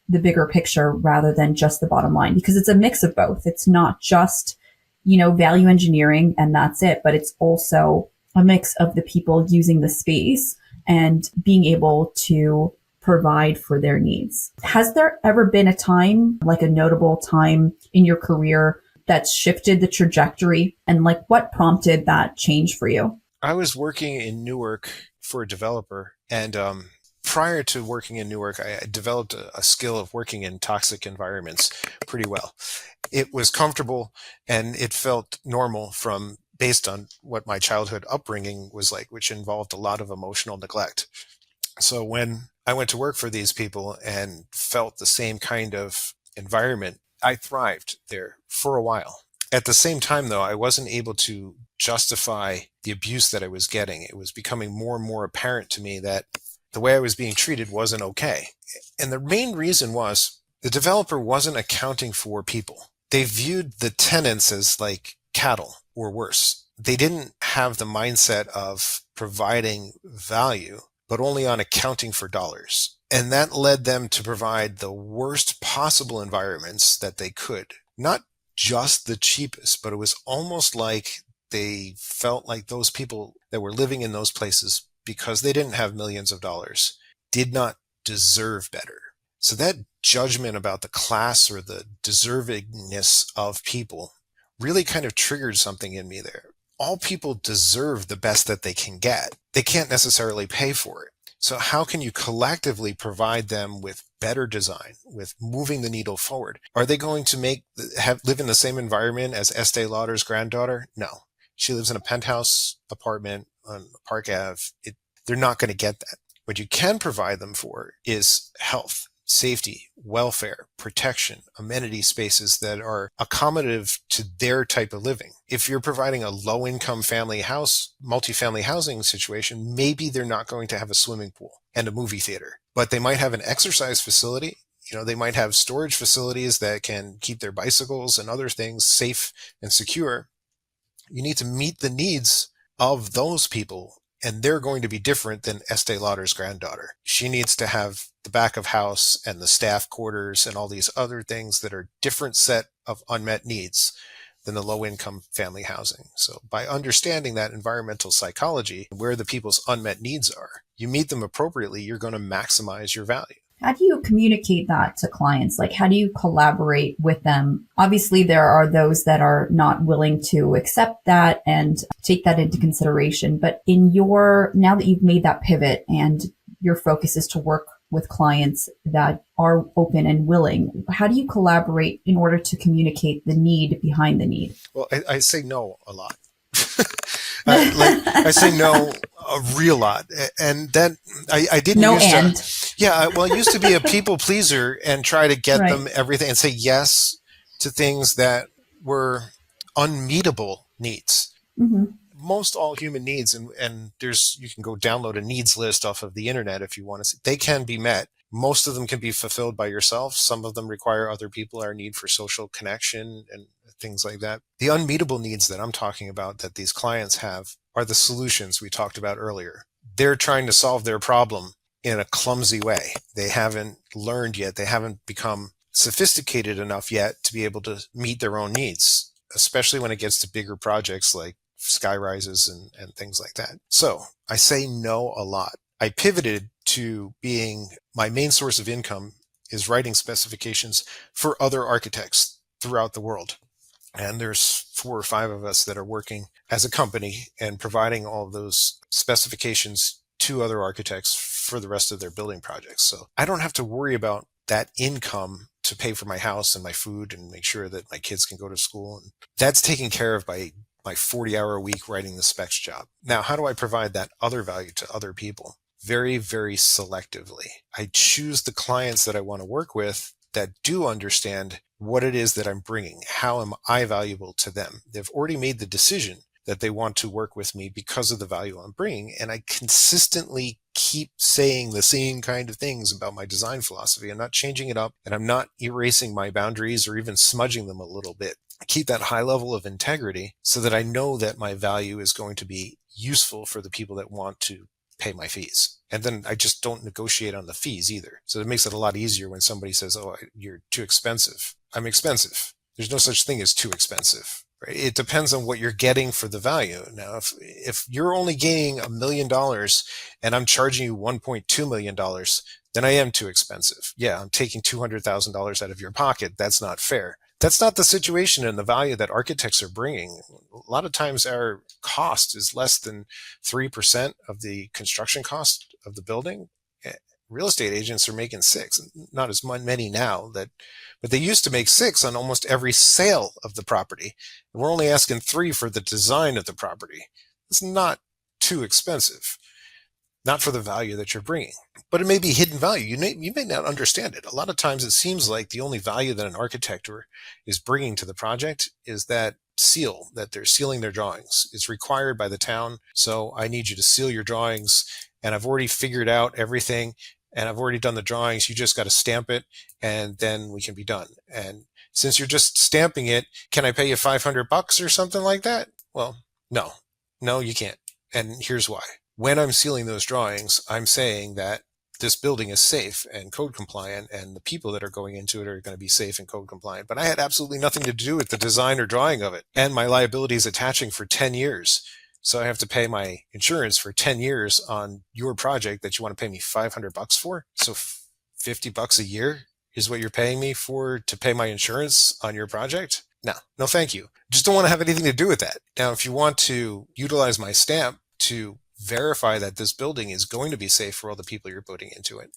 the bigger picture rather than just the bottom line, because it's a mix of both. It's not just, value engineering and that's it, but it's also a mix of the people using the space and being able to provide for their needs. Has there ever been a time, like a notable time in your career, that's shifted the trajectory, and like what prompted that change for you? I was working in Newark for a developer, and prior to working in Newark, I developed a skill of working in toxic environments pretty well. It was comfortable and it felt normal based on what my childhood upbringing was like, which involved a lot of emotional neglect. So when I went to work for these people and felt the same kind of environment, I thrived there for a while. At the same time, though, I wasn't able to justify the abuse that I was getting. It was becoming more and more apparent to me that the way I was being treated wasn't okay. And the main reason was the developer wasn't accounting for people. They viewed the tenants as like cattle or worse. They didn't have the mindset of providing value, but only on accounting for dollars. And that led them to provide the worst possible environments that they could. Not just the cheapest, but it was almost like they felt like those people that were living in those places, because they didn't have millions of dollars, did not deserve better. So that judgment about the class or the deservingness of people really kind of triggered something in me there. All people deserve the best that they can get. They can't necessarily pay for it. So how can you collectively provide them with better design, with moving the needle forward? Are they going to live in the same environment as Estee Lauder's granddaughter? No. She lives in a penthouse apartment on Park Ave. They're not going to get that. What you can provide them for is health, safety, welfare, protection, amenity spaces that are accommodative to their type of living. If you're providing a low-income family house, multifamily housing situation, maybe they're not going to have a swimming pool and a movie theater, but they might have an exercise facility. They might have storage facilities that can keep their bicycles and other things safe and secure. You need to meet the needs of those people, and they're going to be different than Estee Lauder's granddaughter. She needs to have the back of house and the staff quarters and all these other things that are different set of unmet needs than the low-income family housing. So by understanding that environmental psychology, where the people's unmet needs are, you meet them appropriately, you're going to maximize your value. How do you communicate that to clients? Like, how do you collaborate with them? Obviously, there are those that are not willing to accept that and take that into consideration. But now that you've made that pivot and your focus is to work with clients that are open and willing, how do you collaborate in order to communicate the need behind the need? Well, I say no a lot. I say no a real lot. And then I didn't I used to be a people pleaser and try to get them everything and say yes to things that were unmeetable needs. Mm-hmm. Most all human needs, and you can go download a needs list off of the internet if you want to see, they can be met. Most of them can be fulfilled by yourself. Some of them require other people, our need for social connection and things like that. The unmeetable needs that I'm talking about that these clients have are the solutions we talked about earlier. They're trying to solve their problem in a clumsy way. They haven't learned yet. They haven't become sophisticated enough yet to be able to meet their own needs, especially when it gets to bigger projects like sky rises and things like that. So I say no a lot. I pivoted to being my main source of income is writing specifications for other architects throughout the world. And there's 4 or 5 of us that are working as a company and providing all of those specifications to other architects for the rest of their building projects. So I don't have to worry about that income to pay for my house and my food and make sure that my kids can go to school. And that's taken care of by my 40-hour-a-week writing the specs job. Now, how do I provide that other value to other people? Very, very selectively. I choose the clients that I want to work with that do understand what it is that I'm bringing. How am I valuable to them? They've already made the decision that they want to work with me because of the value I'm bringing. And I consistently keep saying the same kind of things about my design philosophy. I'm not changing it up, and I'm not erasing my boundaries or even smudging them a little bit. I keep that high level of integrity so that I know that my value is going to be useful for the people that want to pay my fees. And then I just don't negotiate on the fees either. So it makes it a lot easier when somebody says, oh, you're too expensive. I'm expensive. There's no such thing as too expensive. Right? It depends on what you're getting for the value. Now, if you're only gaining $1 million and I'm charging you $1.2 million, then I am too expensive. Yeah, I'm taking $200,000 out of your pocket. That's not fair. That's not the situation and the value that architects are bringing. A lot of times our cost is less than 3% of the construction cost of the building. Real estate agents are making 6%, not as many now, but they used to make 6% on almost every sale of the property. And we're only asking 3% for the design of the property. It's not too expensive. Not for the value that you're bringing, but it may be hidden value. You may not understand it. A lot of times it seems like the only value that an architect is bringing to the project is that seal, that they're sealing their drawings. It's required by the town. So I need you to seal your drawings, and I've already figured out everything. and I've already done the drawings. You just got to stamp it, and then we can be done. And since you're just stamping it, can I pay you $500 or something like that? Well, no, you can't. And here's why. When I'm sealing those drawings, I'm saying that this building is safe and code compliant, and the people that are going into it are going to be safe and code compliant. But I had absolutely nothing to do with the design or drawing of it. And my liability is attaching for 10 years. So I have to pay my insurance for 10 years on your project that you want to pay me $500 for. So $50 a year is what you're paying me for to pay my insurance on your project? No, thank you. Just don't want to have anything to do with that. Now, if you want to utilize my stamp to verify that this building is going to be safe for all the people you're putting into it,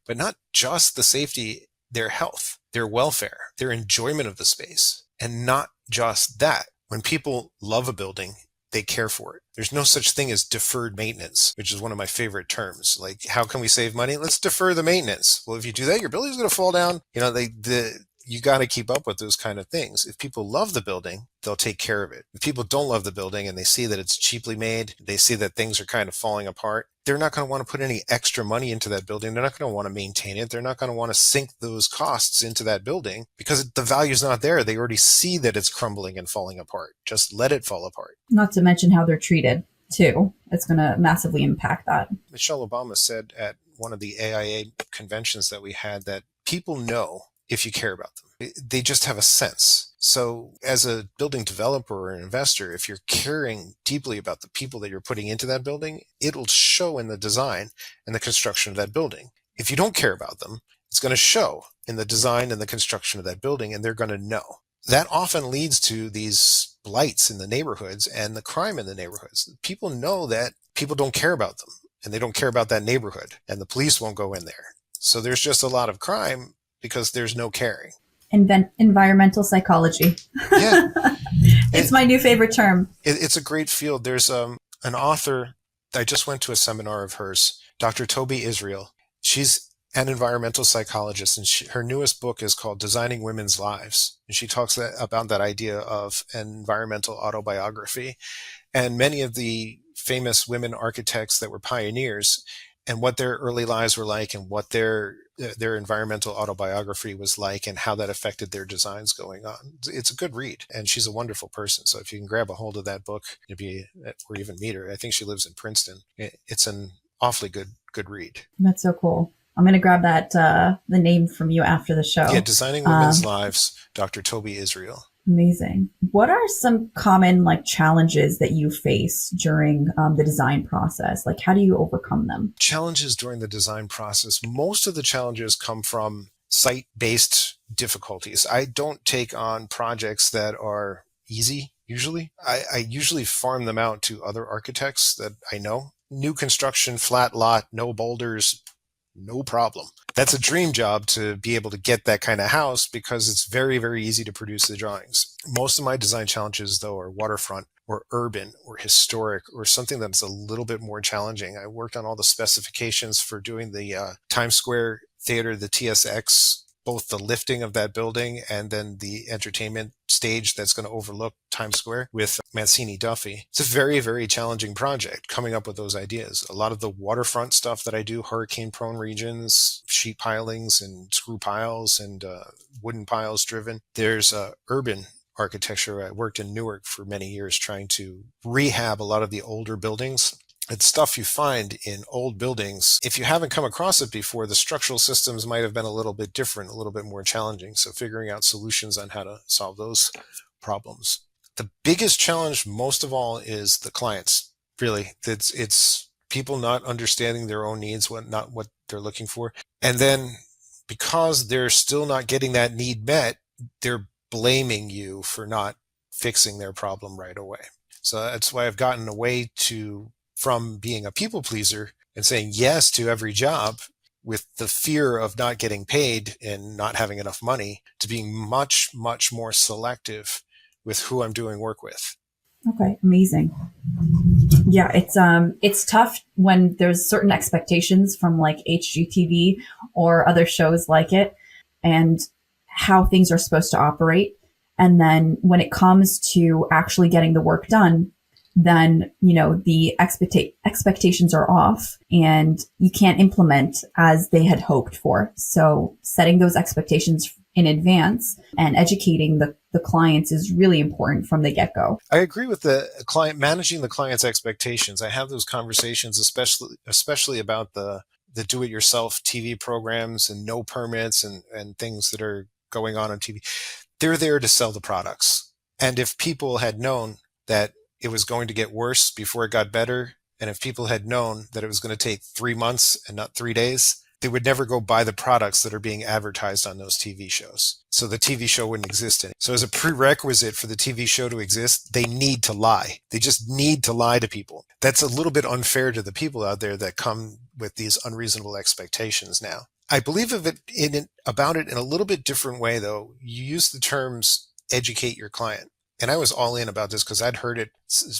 but not just the safety, their health, their welfare, their enjoyment of the space, and not just that. When people love a building, they care for it. There's no such thing as deferred maintenance, which is one of my favorite terms. Like, how can we save money? Let's defer the maintenance. Well, if you do that, your building's going to fall down. You got to keep up with those kind of things. If people love the building, they'll take care of it. If people don't love the building and they see that it's cheaply made, they see that things are kind of falling apart, they're not going to want to put any extra money into that building. They're not going to want to maintain it. They're not going to want to sink those costs into that building because the value's not there. They already see that it's crumbling and falling apart. Just let it fall apart. Not to mention how they're treated, too. It's going to massively impact that. Michelle Obama said at one of the AIA conventions that we had that people know if you care about them. They just have a sense. So as a building developer or an investor, if you're caring deeply about the people that you're putting into that building, it'll show in the design and the construction of that building. If you don't care about them, it's going to show in the design and the construction of that building, and they're going to know. That often leads to these blights in the neighborhoods and the crime in the neighborhoods. People know that people don't care about them, and they don't care about that neighborhood, and the police won't go in there. So there's just a lot of crime because there's no caring. Environmental psychology. Yeah. It's my new favorite term. It's a great field. There's an author, I just went to a seminar of hers, Dr. Toby Israel. She's an environmental psychologist, and her newest book is called Designing Women's Lives. And she talks about that idea of an environmental autobiography. And many of the famous women architects that were pioneers and what their early lives were like and what their environmental autobiography was like and how that affected their designs going on. It's a good read, and she's a wonderful person. So if you can grab a hold of that book, or even meet her, I think she lives in Princeton. It's an awfully good read. That's so cool. I'm going to grab that, the name from you after the show. Yeah, Designing Women's Lives, Dr. Toby Israel. Amazing. What are some common challenges that you face during the design process? How do you overcome them? Challenges during the design process. Most of the challenges come from site-based difficulties. I don't take on projects that are easy, usually. I usually farm them out to other architects that I know. New construction, flat lot, no boulders, no problem. That's a dream job to be able to get that kind of house because it's very, very easy to produce the drawings. Most of my design challenges, though, are waterfront or urban or historic or something that's a little bit more challenging. I worked on all the specifications for doing the Times Square Theater, the TSX, both the lifting of that building and then the entertainment stage that's going to overlook Times Square with Mancini Duffy. It's a very, very challenging project coming up with those ideas. A lot of the waterfront stuff that I do, hurricane-prone regions, sheet pilings and screw piles and wooden piles driven. There's urban architecture. I worked in Newark for many years trying to rehab a lot of the older buildings. It's stuff you find in old buildings. If you haven't come across it before, the structural systems might have been a little bit different, a little bit more challenging. So figuring out solutions on how to solve those problems. The biggest challenge, most of all, is the clients. Really, it's people not understanding their own needs, not what they're looking for. And then because they're still not getting that need met, they're blaming you for not fixing their problem right away. So that's why I've gotten away from being a people pleaser and saying yes to every job with the fear of not getting paid and not having enough money to being much, much more selective with who I'm doing work with. Okay, amazing. Yeah, it's tough when there's certain expectations from HGTV or other shows like it and how things are supposed to operate. And then when it comes to actually getting the work done, then, the expectations are off and you can't implement as they had hoped for. So setting those expectations in advance and educating the clients is really important from the get-go. I agree with the client, managing the client's expectations. I have those conversations, especially about the do-it-yourself TV programs and no permits and things that are going on TV. They're there to sell the products. And if people had known that it was going to get worse before it got better, and if people had known that it was going to take 3 months and not 3 days, they would never go buy the products that are being advertised on those TV shows. So the TV show wouldn't exist anymore. So as a prerequisite for the TV show to exist, they need to lie. They just need to lie to people. That's a little bit unfair to the people out there that come with these unreasonable expectations now. I believe about it in a little bit different way, though. You use the terms educate your client. And I was all in about this because I'd heard it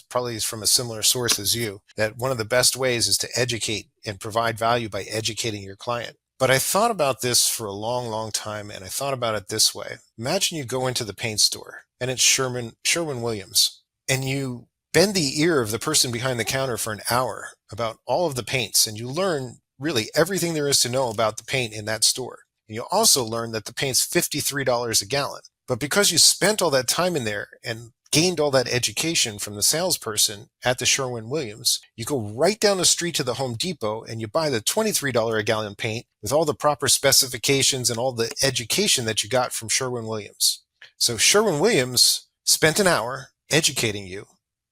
probably from a similar source as you, that one of the best ways is to educate and provide value by educating your client. But I thought about this for a long, long time, and I thought about it this way. Imagine you go into the paint store, and it's Sherwin-Williams, and you bend the ear of the person behind the counter for an hour about all of the paints, and you learn really everything there is to know about the paint in that store. And you also learn that the paint's $53 a gallon. But because you spent all that time in there and gained all that education from the salesperson at the Sherwin-Williams, you go right down the street to the Home Depot and you buy the $23 a gallon paint with all the proper specifications and all the education that you got from Sherwin-Williams. So Sherwin-Williams spent an hour educating you,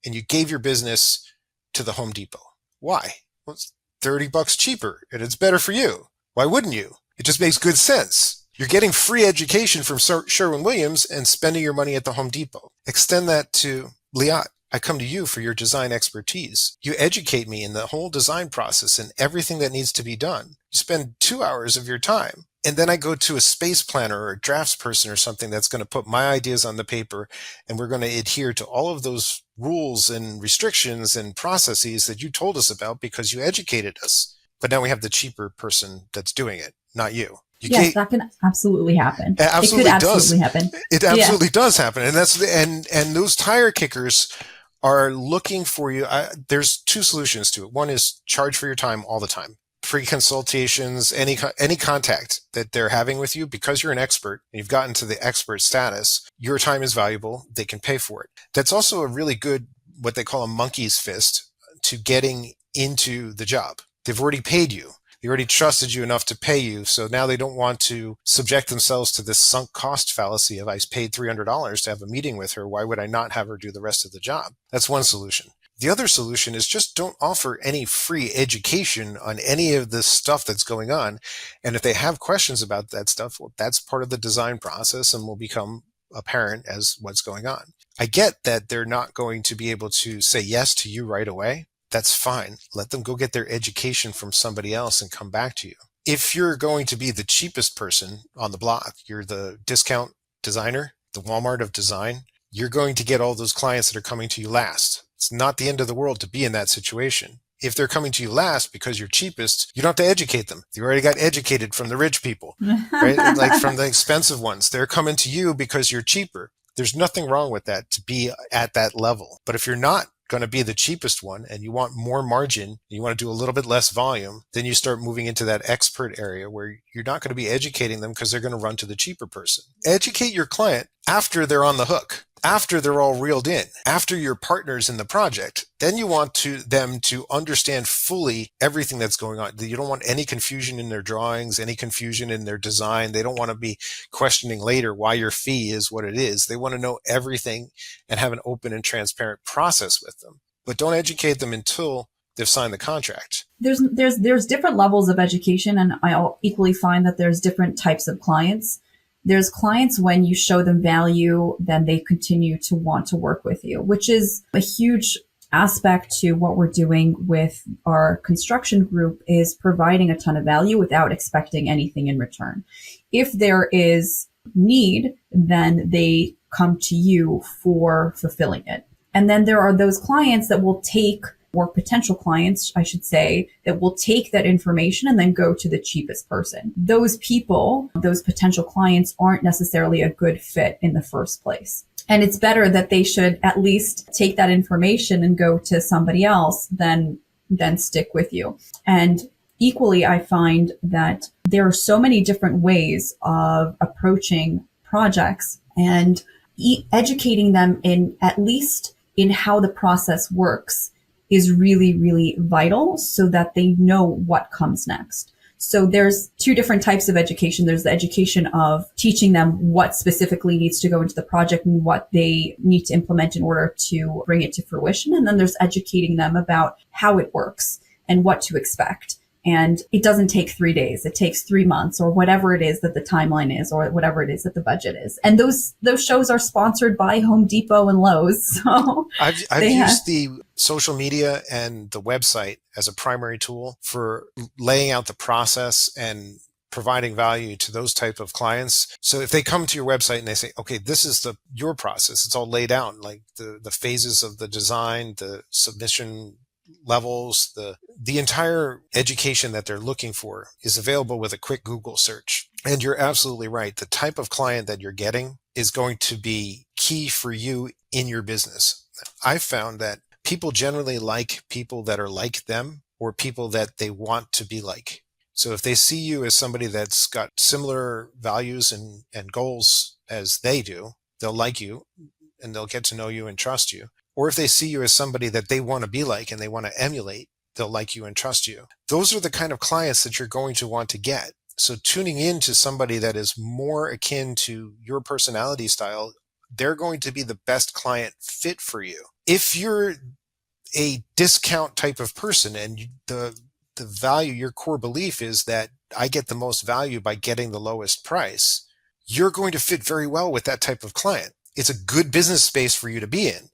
and you gave your business to the Home Depot. Why? Well, it's $30 cheaper and it's better for you. Why wouldn't you? It just makes good sense. You're getting free education from Sherwin-Williams and spending your money at the Home Depot. Extend that to Liat. I come to you for your design expertise. You educate me in the whole design process and everything that needs to be done. You spend 2 hours of your time. And then I go to a space planner or a drafts person or something that's going to put my ideas on the paper, and we're going to adhere to all of those rules and restrictions and processes that you told us about because you educated us. But now we have the cheaper person that's doing it, not you. Yes, that can absolutely happen. It could absolutely happen. It absolutely Yeah. does happen. And those tire kickers are looking for you. There's two solutions to it. One is charge for your time all the time. Free consultations, any contact that they're having with you, because you're an expert and you've gotten to the expert status, your time is valuable. They can pay for it. That's also a really good, what they call a monkey's fist to getting into the job. They've already paid you. They already trusted you enough to pay you. So now they don't want to subject themselves to this sunk cost fallacy of I paid $300 to have a meeting with her. Why would I not have her do the rest of the job? That's one solution. The other solution is just don't offer any free education on any of this stuff that's going on. And if they have questions about that stuff, well, that's part of the design process and will become apparent as what's going on. I get that they're not going to be able to say yes to you right away. That's fine. Let them go get their education from somebody else and come back to you. If you're going to be the cheapest person on the block, you're the discount designer, the Walmart of design, you're going to get all those clients that are coming to you last. It's not the end of the world to be in that situation. If they're coming to you last because you're cheapest, you don't have to educate them. You already got educated from the rich people, right? Like from the expensive ones. They're coming to you because you're cheaper. There's nothing wrong with that to be at that level. But if you're not going to be the cheapest one and you want more margin, you want to do a little bit less volume, then you start moving into that expert area where you're not going to be educating them because they're going to run to the cheaper person. Educate your client after they're on the hook, after they're all reeled in, after you're partners in the project. Then you want them to understand fully everything that's going on. You don't want any confusion in their drawings, any confusion in their design. They don't want to be questioning later why your fee is what it is. They want to know everything and have an open and transparent process with them. But don't educate them until they've signed the contract. There's different levels of education, and I equally find that there's different types of clients. There's clients when you show them value, then they continue to want to work with you, which is a huge aspect to what we're doing with our construction group, is providing a ton of value without expecting anything in return. If there is need, then they come to you for fulfilling it. And then there are those clients that will take, or potential clients, I should say, that will take that information and then go to the cheapest person. Those people, those potential clients, aren't necessarily a good fit in the first place. And it's better that they should at least take that information and go to somebody else than stick with you. And equally, I find that there are so many different ways of approaching projects, and educating them in at least in how the process works is really, really vital so that they know what comes next. So there's two different types of education. There's the education of teaching them what specifically needs to go into the project and what they need to implement in order to bring it to fruition. And then there's educating them about how it works and what to expect. And it doesn't take 3 days. It takes 3 months, or whatever it is that the timeline is, or whatever it is that the budget is. And those shows are sponsored by Home Depot and Lowe's. So I've used the social media and the website as a primary tool for laying out the process and providing value to those type of clients. So if they come to your website and they say, okay, this is your process, it's all laid out, like the phases of the design, the submission levels, the entire education that they're looking for is available with a quick Google search. And you're absolutely right. The type of client that you're getting is going to be key for you in your business. I've found that people generally like people that are like them, or people that they want to be like. So if they see you as somebody that's got similar values and goals as they do, they'll like you and they'll get to know you and trust you. Or if they see you as somebody that they want to be like and they want to emulate, they'll like you and trust you. Those are the kind of clients that you're going to want to get. So tuning in to somebody that is more akin to your personality style, they're going to be the best client fit for you. If you're a discount type of person and the value, your core belief is that I get the most value by getting the lowest price, you're going to fit very well with that type of client. It's a good business space for you to be in.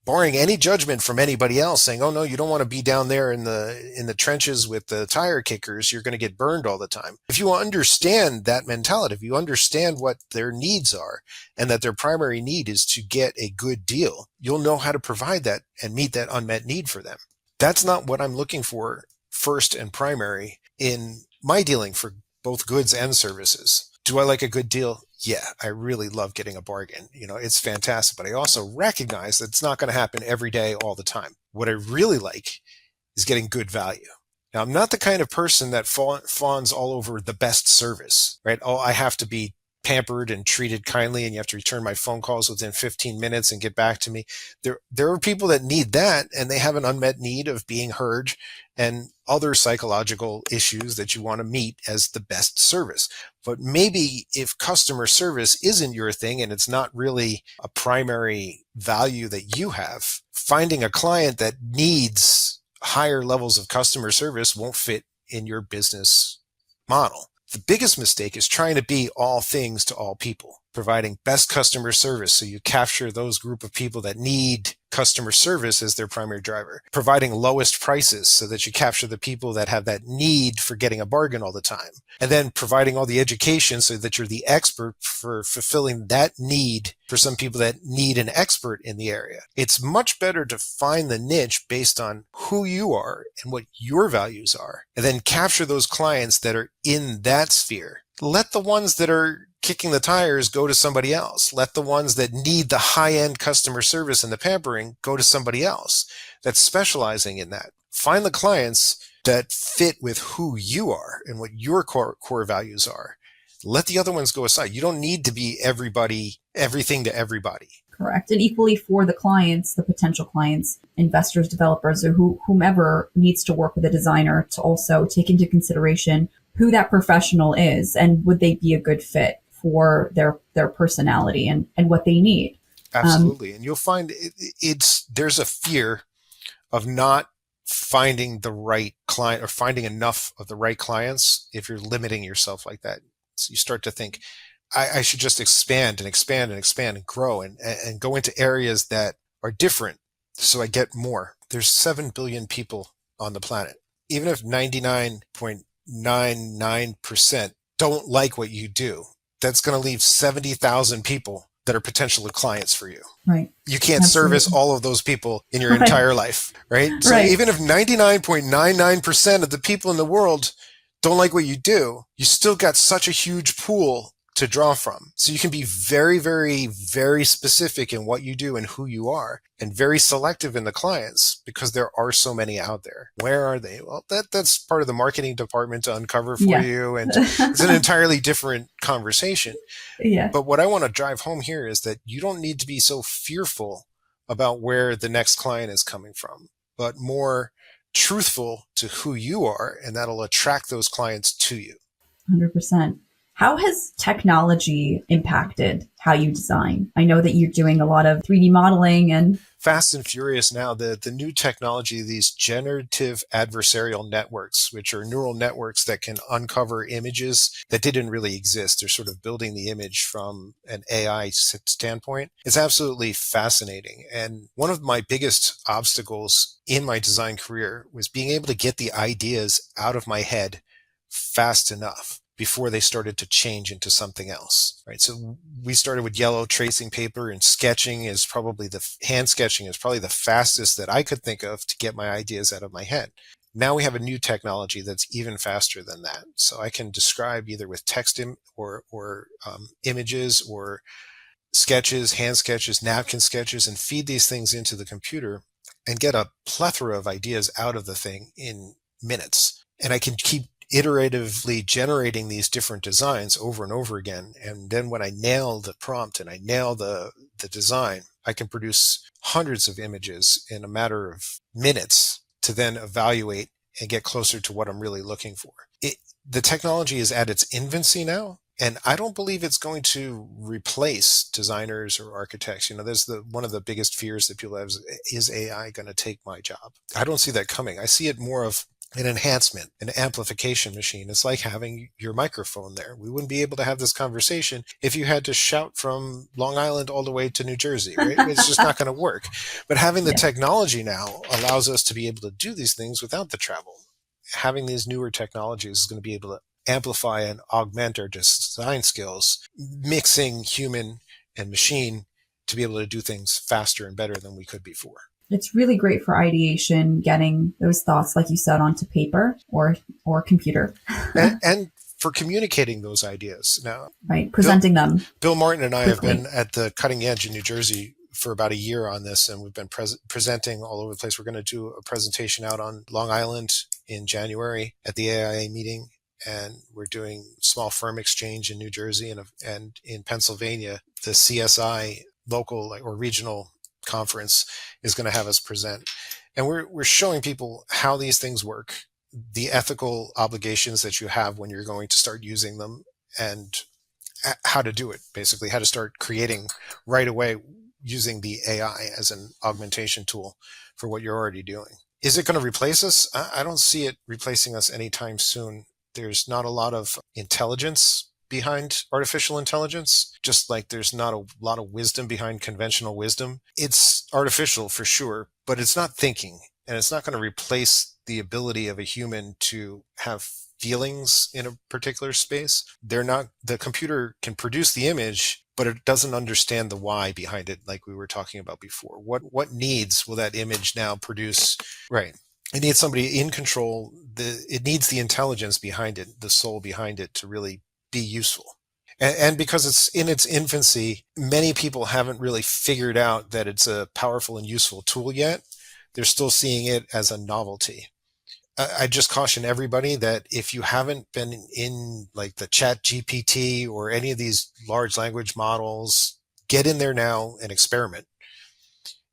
Barring any judgment from anybody else saying, oh no, you don't want to be down there in the trenches with the tire kickers, you're going to get burned all the time. If you understand that mentality, if you understand what their needs are and that their primary need is to get a good deal, you'll know how to provide that and meet that unmet need for them. That's not what I'm looking for first and primary in my dealing for both goods and services. Do I like a good deal? Yeah, I really love getting a bargain. It's fantastic, but I also recognize that it's not going to happen every day, all the time. What I really like is getting good value. Now, I'm not the kind of person that fawns all over the best service, right? Oh, I have to be pampered and treated kindly, and you have to return my phone calls within 15 minutes and get back to me. There are people that need that, and they have an unmet need of being heard and other psychological issues that you want to meet as the best service. But maybe if customer service isn't your thing and it's not really a primary value that you have, finding a client that needs higher levels of customer service won't fit in your business model. The biggest mistake is trying to be all things to all people, providing best customer service so you capture those group of people that need customer service as their primary driver, providing lowest prices so that you capture the people that have that need for getting a bargain all the time, and then providing all the education so that you're the expert for fulfilling that need for some people that need an expert in the area. It's much better to find the niche based on who you are and what your values are, and then capture those clients that are in that sphere. Let the ones that are kicking the tires go to somebody else. Let the ones that need the high-end customer service and the pampering go to somebody else that's specializing in that. Find the clients that fit with who you are and what your core values are. Let the other ones go aside. You don't need to be everything to everybody. Correct. And equally for the clients, the potential clients, investors, developers, or whomever needs to work with a designer, to also take into consideration who that professional is and would they be a good fit for their personality and what they need. Absolutely. And you'll find there's a fear of not finding the right client or finding enough of the right clients if you're limiting yourself like that. So you start to think, I should just expand and expand and expand and grow and go into areas that are different so I get more. There's 7 billion people on the planet. Even if 99.99% don't like what you do, that's going to leave 70,000 people that are potential clients for you. Right. You can't Absolutely. service all of those people in your entire life, right? So even if 99.99% of the people in the world don't like what you do, you still got such a huge pool to draw from. So you can be very, very, very specific in what you do and who you are, and very selective in the clients because there are so many out there. Where are they? Well, that's part of the marketing department to uncover for Yeah. you. And it's an entirely different conversation. Yeah. But what I want to drive home here is that you don't need to be so fearful about where the next client is coming from, but more truthful to who you are, and that'll attract those clients to you. 100%. How has technology impacted how you design? I know that you're doing a lot of 3D modeling and Fast and furious now, the new technology, these generative adversarial networks, which are neural networks that can uncover images that didn't really exist. They're sort of building the image from an AI standpoint. It's absolutely fascinating. And one of my biggest obstacles in my design career was being able to get the ideas out of my head fast enough before they started to change into something else, right? So we started with yellow tracing paper, and hand sketching is probably the fastest that I could think of to get my ideas out of my head. Now we have a new technology that's even faster than that. So I can describe either with text or images or sketches, hand sketches, napkin sketches, and feed these things into the computer and get a plethora of ideas out of the thing in minutes. And I can keep iteratively generating these different designs over and over again. And then when I nail the prompt and I nail the design, I can produce hundreds of images in a matter of minutes to then evaluate and get closer to what I'm really looking for. The technology is at its infancy now, and I don't believe it's going to replace designers or architects. There's one of the biggest fears that people have is AI going to take my job? I don't see that coming. I see it more of an enhancement, an amplification machine. It's like having your microphone there. We wouldn't be able to have this conversation if you had to shout from Long Island all the way to New Jersey, right? It's just not going to work. But having the technology now allows us to be able to do these things without the travel. Having these newer technologies is going to be able to amplify and augment our design skills, mixing human and machine to be able to do things faster and better than we could before. It's really great for ideation, getting those thoughts, like you said, onto paper or computer. and for communicating those ideas. Now, right, presenting them. Bill Martin and I quickly. have been at the cutting edge in New Jersey for about a year on this, and we've been presenting all over the place. We're going to do a presentation out on Long Island in January at the AIA meeting, and we're doing small firm exchange in New Jersey, and in Pennsylvania, the CSI local or regional conference is going to have us present. And we're showing people how these things work, the ethical obligations that you have when you're going to start using them, and how to do it, basically, how to start creating right away using the AI as an augmentation tool for what you're already doing. Is it going to replace us? I don't see it replacing us anytime soon. There's not a lot of intelligence behind artificial intelligence, just like there's not a lot of wisdom behind conventional wisdom. It's artificial for sure, but it's not thinking, and it's not going to replace the ability of a human to have feelings in a particular space. The computer can produce the image, but it doesn't understand the why behind it, like we were talking about before. What needs will that image now produce? Right. It needs somebody in control. It needs the intelligence behind it, the soul behind it, to really be useful. And because it's in its infancy, many people haven't really figured out that it's a powerful and useful tool yet. They're still seeing it as a novelty. I just caution everybody that if you haven't been in like the Chat GPT or any of these large language models, get in there now and experiment.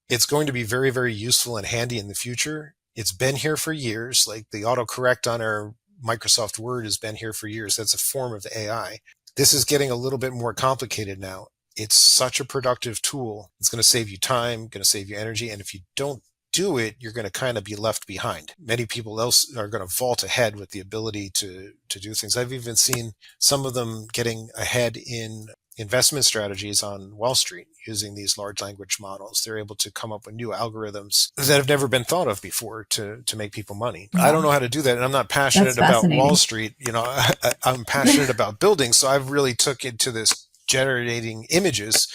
It's going to be very, very useful and handy in the future. It's been here for years. Like the autocorrect on our Microsoft Word has been here for years. That's a form of AI. This is getting a little bit more complicated now. It's such a productive tool. It's going to save you time, going to save you energy. And if you don't do it, you're going to kind of be left behind. Many people else are going to vault ahead with the ability to do things. I've even seen some of them getting ahead in investment strategies on Wall Street using these large language models. They're able to come up with new algorithms that have never been thought of before to make people money. Yeah. I don't know how to do that. And I'm not passionate about Wall Street. I'm passionate about building. So I've really took into this generating images,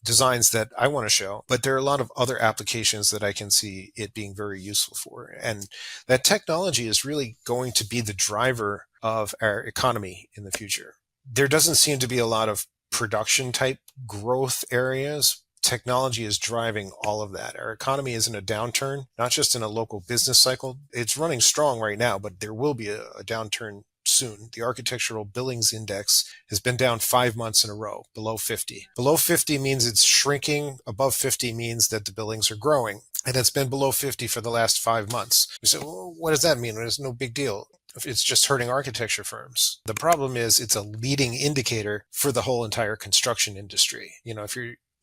designs that I want to show, but there are a lot of other applications that I can see it being very useful for. And that technology is really going to be the driver of our economy in the future. there doesn't seem to be a lot of production type growth areas. Technology is driving all of that. Our economy is in a downturn, not just in a local business cycle. It's running strong right now, but there will be a downturn soon. The Architectural Billings Index has been down 5 months in a row, below 50. Below 50 means it's shrinking. Above 50 means that the billings are growing. And it's been below 50 for the last 5 months. You say, well, what does that mean? It's no big deal. It's just hurting architecture firms. The problem is it's a leading indicator for the whole entire construction industry.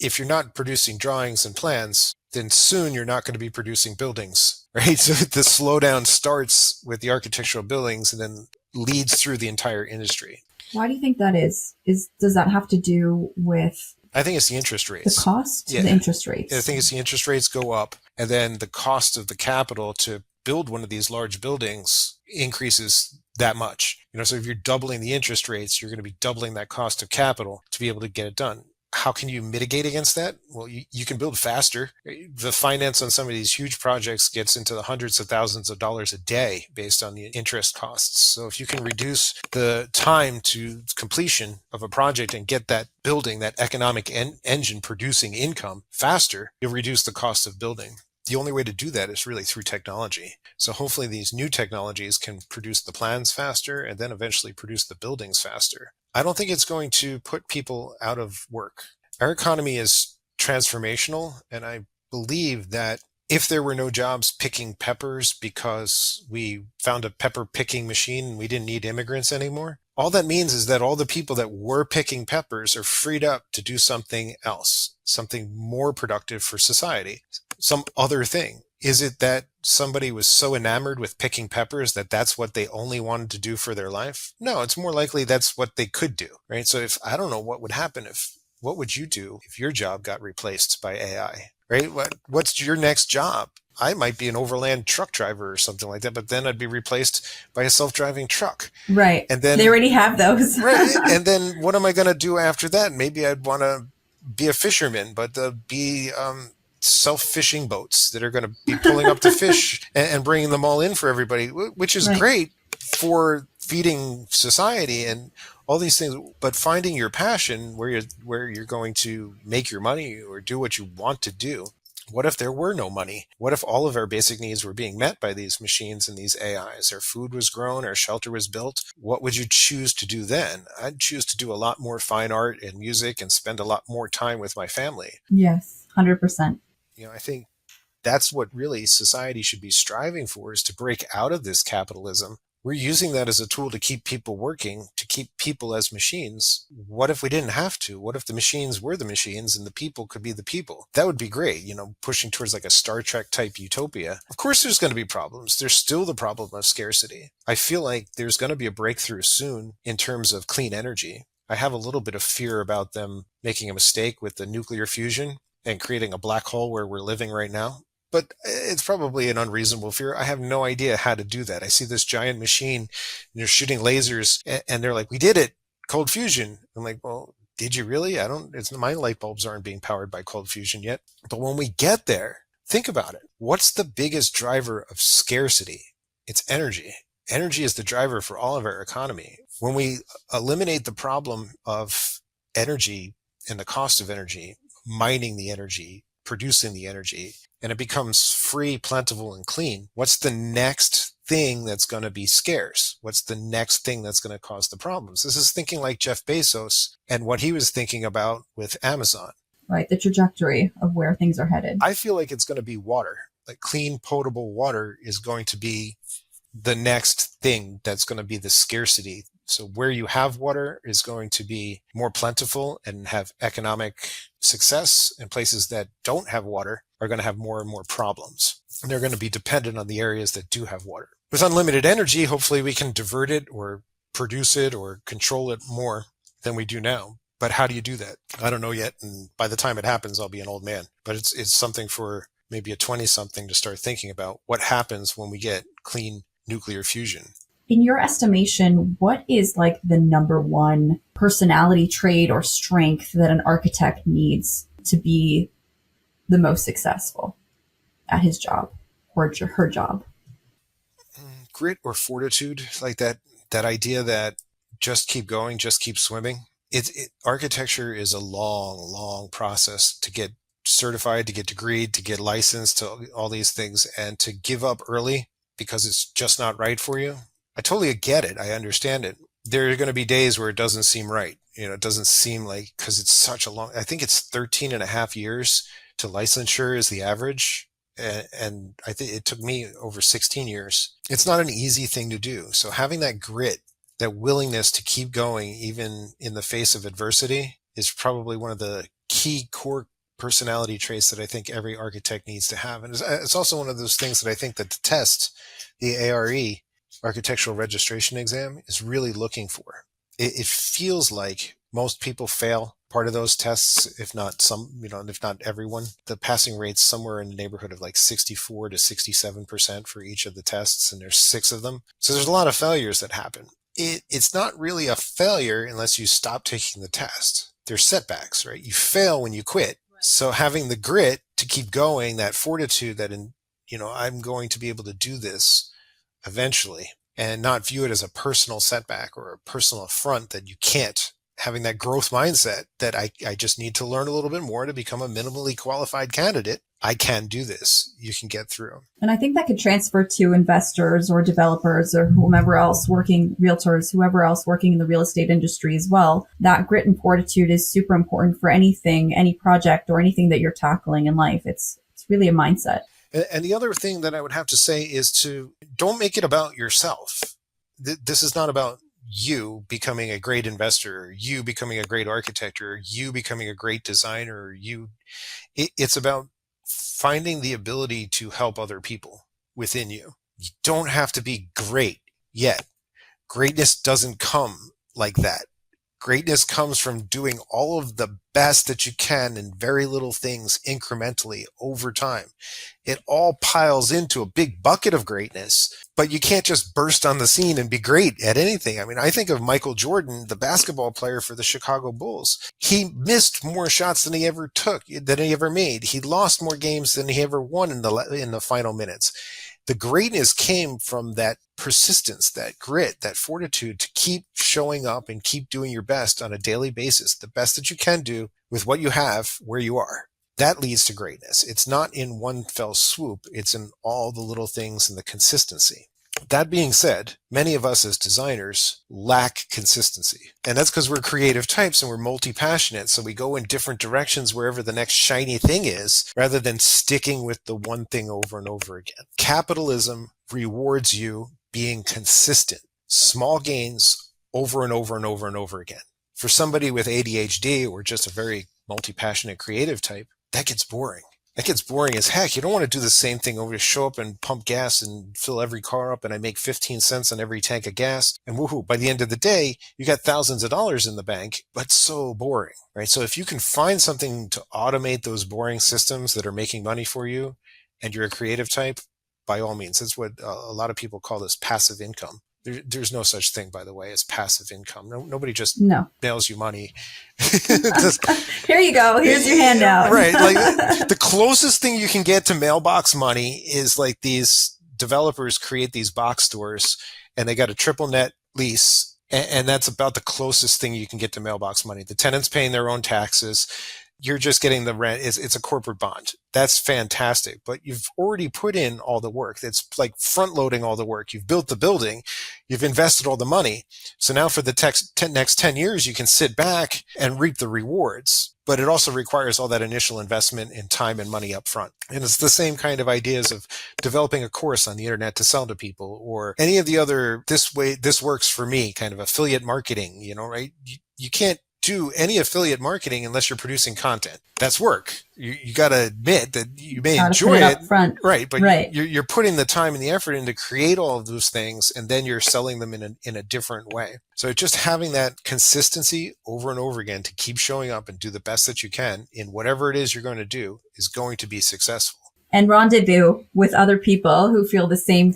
If you're not producing drawings and plans, then soon you're not going to be producing buildings, right? So the slowdown starts with the architectural billings and then leads through the entire industry. Why do you think that is? Does that have to do with I think it's the interest rates. The cost? Yeah. The interest rates. I think it's the interest rates go up, and then the cost of the capital to build one of these large buildings increases that much. So if you're doubling the interest rates, you're going to be doubling that cost of capital to be able to get it done. How can you mitigate against that? Well, you can build faster. The finance on some of these huge projects gets into the hundreds of thousands of dollars a day based on the interest costs. So if you can reduce the time to completion of a project and get that building, that economic engine producing income faster, you'll reduce the cost of building. The only way to do that is really through technology. So hopefully these new technologies can produce the plans faster and then eventually produce the buildings faster. I don't think it's going to put people out of work. Our economy is transformational, and I believe that if there were no jobs picking peppers because we found a pepper picking machine and we didn't need immigrants anymore, all that means is that all the people that were picking peppers are freed up to do something else, something more productive for society, some other thing. Is it that somebody was so enamored with picking peppers that that's what they only wanted to do for their life? No, it's more likely that's what they could do, right? So I don't know what would happen what would you do if your job got replaced by AI, right? What's your next job? I might be an overland truck driver or something like that, but then I'd be replaced by a self-driving truck. Right. And then they already have those. Right. And then what am I going to do after that? Maybe I'd want to be a fisherman, but be self-fishing boats that are going to be pulling up the fish and bringing them all in for everybody, which is great for feeding society and all these things. But finding your passion where you're going to make your money or do what you want to do. What if there were no money? What if all of our basic needs were being met by these machines and these AIs? Our food was grown, our shelter was built. What would you choose to do then? I'd choose to do a lot more fine art and music and spend a lot more time with my family. Yes, 100%. I think that's what really society should be striving for, is to break out of this capitalism. We're using that as a tool to keep people working, to keep people as machines. What if we didn't have to? What if the machines were the machines and the people could be the people? That would be great, pushing towards like a Star Trek type utopia. Of course, there's going to be problems. There's still the problem of scarcity. I feel like there's going to be a breakthrough soon in terms of clean energy. I have a little bit of fear about them making a mistake with the nuclear fusion and creating a black hole where we're living right now. But it's probably an unreasonable fear. I have no idea how to do that. I see this giant machine and they're shooting lasers and they're like, we did it, cold fusion. I'm like, well, did you really? My light bulbs aren't being powered by cold fusion yet. But when we get there, think about it. What's the biggest driver of scarcity? It's energy. Energy is the driver for all of our economy. When we eliminate the problem of energy and the cost of energy, mining the energy, producing the energy, and it becomes free, plentiful, and clean, what's the next thing that's going to be scarce? What's the next thing that's going to cause the problems? This is thinking like Jeff Bezos and what he was thinking about with Amazon. Right, the trajectory of where things are headed. I feel like it's going to be water. Like clean, potable water is going to be the next thing that's going to be the scarcity. So where you have water is going to be more plentiful and have economic success, and places that don't have water are going to have more and more problems. And they're going to be dependent on the areas that do have water. With unlimited energy, hopefully we can divert it or produce it or control it more than we do now. But how do you do that? I don't know yet. And by the time it happens, I'll be an old man. But it's something for maybe a 20-something to start thinking about what happens when we get clean nuclear fusion. In your estimation, what is like the number one personality trait or strength that an architect needs to be the most successful at his job or her job? Grit or fortitude, like that idea that just keep going, just keep swimming. Architecture is a long, long process to get certified, to get degreed, to get licensed, to all these things, and to give up early because it's just not right for you. I totally get it. I understand it. There are going to be days where it doesn't seem right. It doesn't seem like, because it's such a long, I think it's 13 and a half years to licensure is the average. And I think it took me over 16 years. It's not an easy thing to do. So having that grit, that willingness to keep going, even in the face of adversity, is probably one of the key core personality traits that I think every architect needs to have. And it's also one of those things that I think that the test, the ARE, Architectural Registration Exam, is really looking for. It feels like most people fail part of those tests, if not some, if not everyone. The passing rate's somewhere in the neighborhood of like 64 to 67% for each of the tests, and there's 6 of them. So there's a lot of failures that happen. It's not really a failure unless you stop taking the test. There's setbacks, right? You fail when you quit. So having the grit to keep going, that fortitude that, I'm going to be able to do this eventually, and not view it as a personal setback or a personal affront that you can't. Having that growth mindset that I just need to learn a little bit more to become a minimally qualified candidate. I can do this. You can get through. And I think that could transfer to investors or developers or whomever else working, realtors, whoever else working in the real estate industry as well. That grit and fortitude is super important for anything, any project or anything that you're tackling in life. It's really a mindset. And the other thing that I would have to say is don't make it about yourself. This is not about you becoming a great investor, or you becoming a great architect, or you becoming a great designer, or it's about finding the ability to help other people within you. You don't have to be great yet. Greatness doesn't come like that. Greatness comes from doing all of the best that you can in very little things incrementally over time. It all piles into a big bucket of greatness, but you can't just burst on the scene and be great at anything. I mean, I think of Michael Jordan, the basketball player for the Chicago Bulls. He missed more shots than he ever made. He lost more games than he ever won in the final minutes. The greatness came from that persistence, that grit, that fortitude to keep showing up and keep doing your best on a daily basis, the best that you can do with what you have where you are. That leads to greatness. It's not in one fell swoop. It's in all the little things and the consistency. That being said, many of us as designers lack consistency. And that's because we're creative types and we're multi-passionate. So we go in different directions wherever the next shiny thing is, rather than sticking with the one thing over and over again. Capitalism rewards you being consistent. Small gains over and over and over and over again. For somebody with ADHD or just a very multi-passionate creative type, that gets boring. That gets boring as heck. You don't want to do the same thing over, show up and pump gas and fill every car up and I make 15 cents on every tank of gas. And woohoo, by the end of the day, you got thousands of dollars in the bank, but so boring, right? So if you can find something to automate those boring systems that are making money for you and you're a creative type, by all means, that's what a lot of people call this passive income. There's no such thing, by the way, as passive income. Nobody just mails you money. Here you go. Here's your handout. Right. Like the closest thing you can get to mailbox money is like these developers create these box stores and they got a triple net lease. And that's about the closest thing you can get to mailbox money. The tenant's paying their own taxes. You're just getting the rent. It's a corporate bond. That's fantastic. But you've already put in all the work. It's like front loading all the work. You've built the building. You've invested all the money. So now for the next 10 years, you can sit back and reap the rewards. But it also requires all that initial investment in time and money up front. And it's the same kind of ideas of developing a course on the internet to sell to people or any of the other, this works for me kind of affiliate marketing, right? You can't do any affiliate marketing unless you're producing content. That's work. You got to admit that you may enjoy it, front. Right? But you're putting the time and the effort in to create all of those things, and then you're selling them in a different way. So just having that consistency over and over again to keep showing up and do the best that you can in whatever it is you're going to do is going to be successful. And rendezvous with other people who feel the same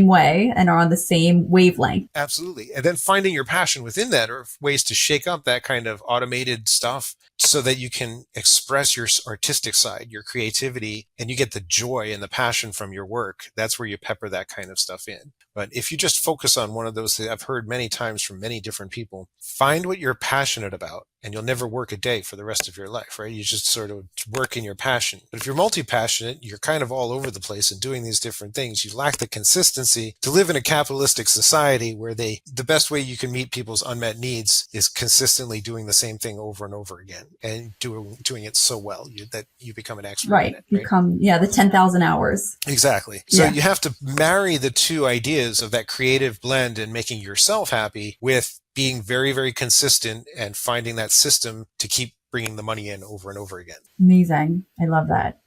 way and are on the same wavelength. Absolutely. And then finding your passion within that or ways to shake up that kind of automated stuff so that you can express your artistic side, your creativity, and you get the joy and the passion from your work. That's where you pepper that kind of stuff in. But if you just focus on one of those things, I've heard many times from many different people, find what you're passionate about and you'll never work a day for the rest of your life, right? You just sort of work in your passion. But if you're multi-passionate, you're kind of all over the place and doing these different things. You lack the consistency to live in a capitalistic society where the best way you can meet people's unmet needs is consistently doing the same thing over and over again and doing it so well that you become an expert in it. Become, the 10,000 hours. Exactly. So you have to marry the two ideas of that creative blend and making yourself happy with being very, very consistent and finding that system to keep bringing the money in over and over again. Amazing. I love that.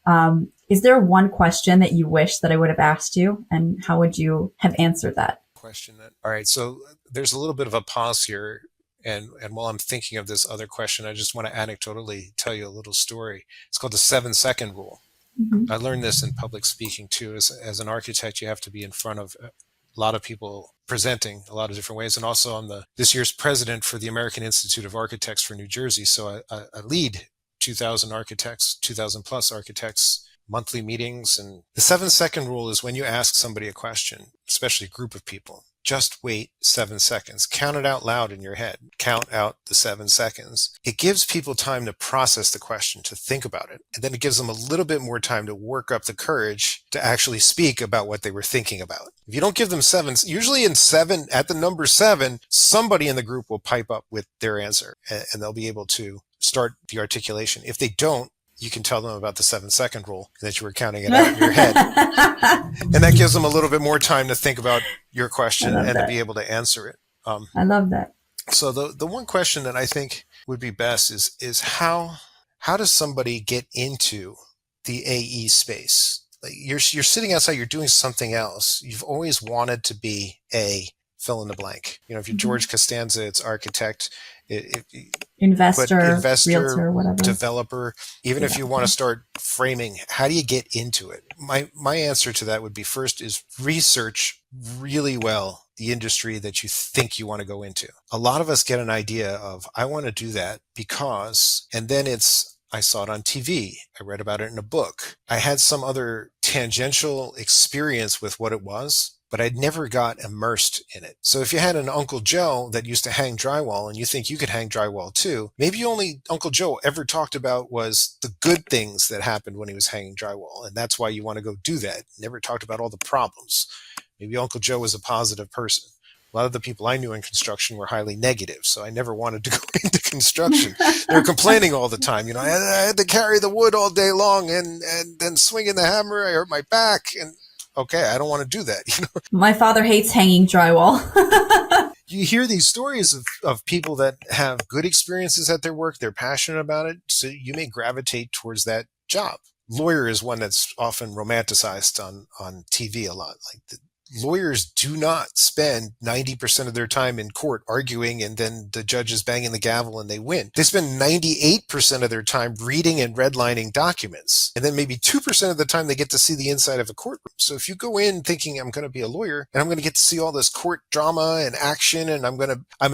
Is there one question that you wish that I would have asked you, and how would you have answered that? All right. So there's a little bit of a pause here. And while I'm thinking of this other question, I just want to anecdotally tell you a little story. It's called the 7-second rule. Mm-hmm. I learned this in public speaking too. As an architect, you have to be in front of a lot of people presenting a lot of different ways. And also I'm this year's president for the American Institute of Architects for New Jersey. So I lead 2,000 architects, 2,000 plus architects, monthly meetings. And the 7-second rule is when you ask somebody a question, especially a group of people, just wait 7 seconds. Count it out loud in your head. Count out the 7 seconds. It gives people time to process the question, to think about it. And then it gives them a little bit more time to work up the courage to actually speak about what they were thinking about. If you don't give them 7, usually at the number 7, somebody in the group will pipe up with their answer and they'll be able to start the articulation. If they don't, you can tell them about the 7-second rule and that you were counting it out in your head. And that gives them a little bit more time to think about your question and to be able to answer it. I love that. So the one question that I think would be best is how does somebody get into the AE space? Like you're sitting outside, you're doing something else. You've always wanted to be a fill in the blank. If you're George Costanza, it's architect. Investor, realtor, whatever. Developer. Even if you want to start framing, how do you get into it? My answer to that would be first is research really well the industry that you think you want to go into. A lot of us get an idea of, I want to do that because, and then I saw it on TV. I read about it in a book. I had some other tangential experience with what it was, but I'd never got immersed in it. So if you had an Uncle Joe that used to hang drywall and you think you could hang drywall too, maybe only Uncle Joe ever talked about was the good things that happened when he was hanging drywall. And that's why you want to go do that. Never talked about all the problems. Maybe Uncle Joe was a positive person. A lot of the people I knew in construction were highly negative, so I never wanted to go into construction. They were complaining all the time. I had to carry the wood all day long and then swinging the hammer. I hurt my back. And okay, I don't want to do that. My father hates hanging drywall. You hear these stories of people that have good experiences at their work. They're passionate about it. So you may gravitate towards that job. Lawyer is one that's often romanticized on TV a lot. Like lawyers do not spend 90% of their time in court arguing and then the judge is banging the gavel and they win. They spend 98% of their time reading and redlining documents. And then maybe 2% of the time they get to see the inside of a courtroom. So if you go in thinking I'm going to be a lawyer and I'm going to get to see all this court drama and action and I'm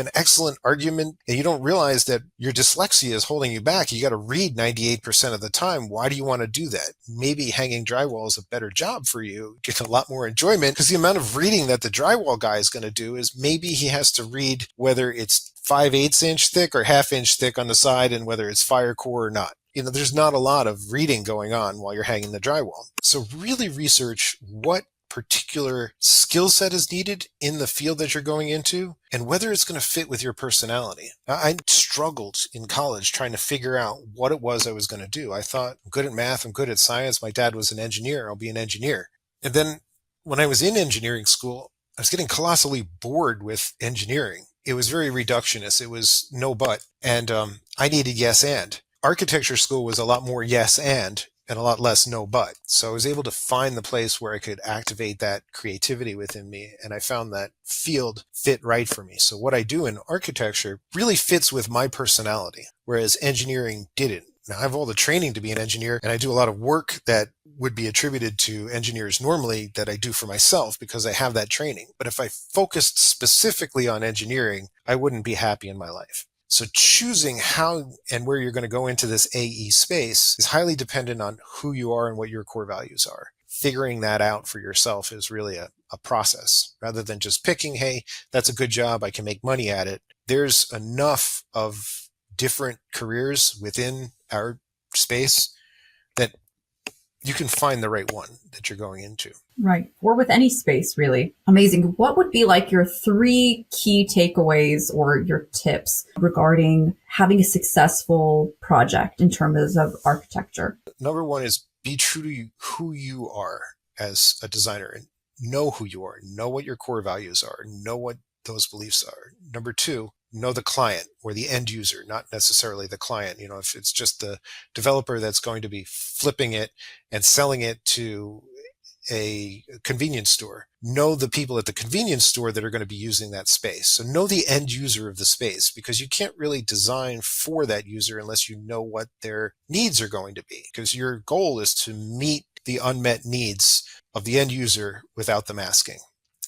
an excellent argument, and you don't realize that your dyslexia is holding you back. You got to read 98% of the time. Why do you want to do that? Maybe hanging drywall is a better job for you. Get a lot more enjoyment because the amount of reading that the drywall guy is going to do is maybe he has to read whether it's 5/8 inch thick or 1/2 inch thick on the side and whether it's fire core or not. There's not a lot of reading going on while you're hanging the drywall. So really research what particular skill set is needed in the field that you're going into and whether it's going to fit with your personality. I struggled in college trying to figure out what it was I was going to do. I thought, I'm good at math, I'm good at science. My dad was an engineer. I'll be an engineer. And then when I was in engineering school, I was getting colossally bored with engineering. It was very reductionist. It was no but. And I needed yes and. Architecture school was a lot more yes and a lot less no but. So I was able to find the place where I could activate that creativity within me. And I found that field fit right for me. So what I do in architecture really fits with my personality, whereas engineering didn't. Now, I have all the training to be an engineer, and I do a lot of work that would be attributed to engineers normally that I do for myself because I have that training. But if I focused specifically on engineering, I wouldn't be happy in my life. So choosing how and where you're going to go into this AE space is highly dependent on who you are and what your core values are. Figuring that out for yourself is really a process rather than just picking, hey, that's a good job, I can make money at it. There's enough of different careers within our space that you can find the right one that you're going into. Right. Or with any space, really. Amazing. What would be like your 3 key takeaways or your tips regarding having a successful project in terms of architecture? Number 1 is be true to who you are as a designer and know who you are, know what your core values are, know what those beliefs are. Number 2, know the client or the end user, not necessarily the client. If it's just the developer that's going to be flipping it and selling it to a convenience store, know the people at the convenience store that are going to be using that space. So know the end user of the space, because you can't really design for that user unless you know what their needs are going to be, because your goal is to meet the unmet needs of the end user without them asking.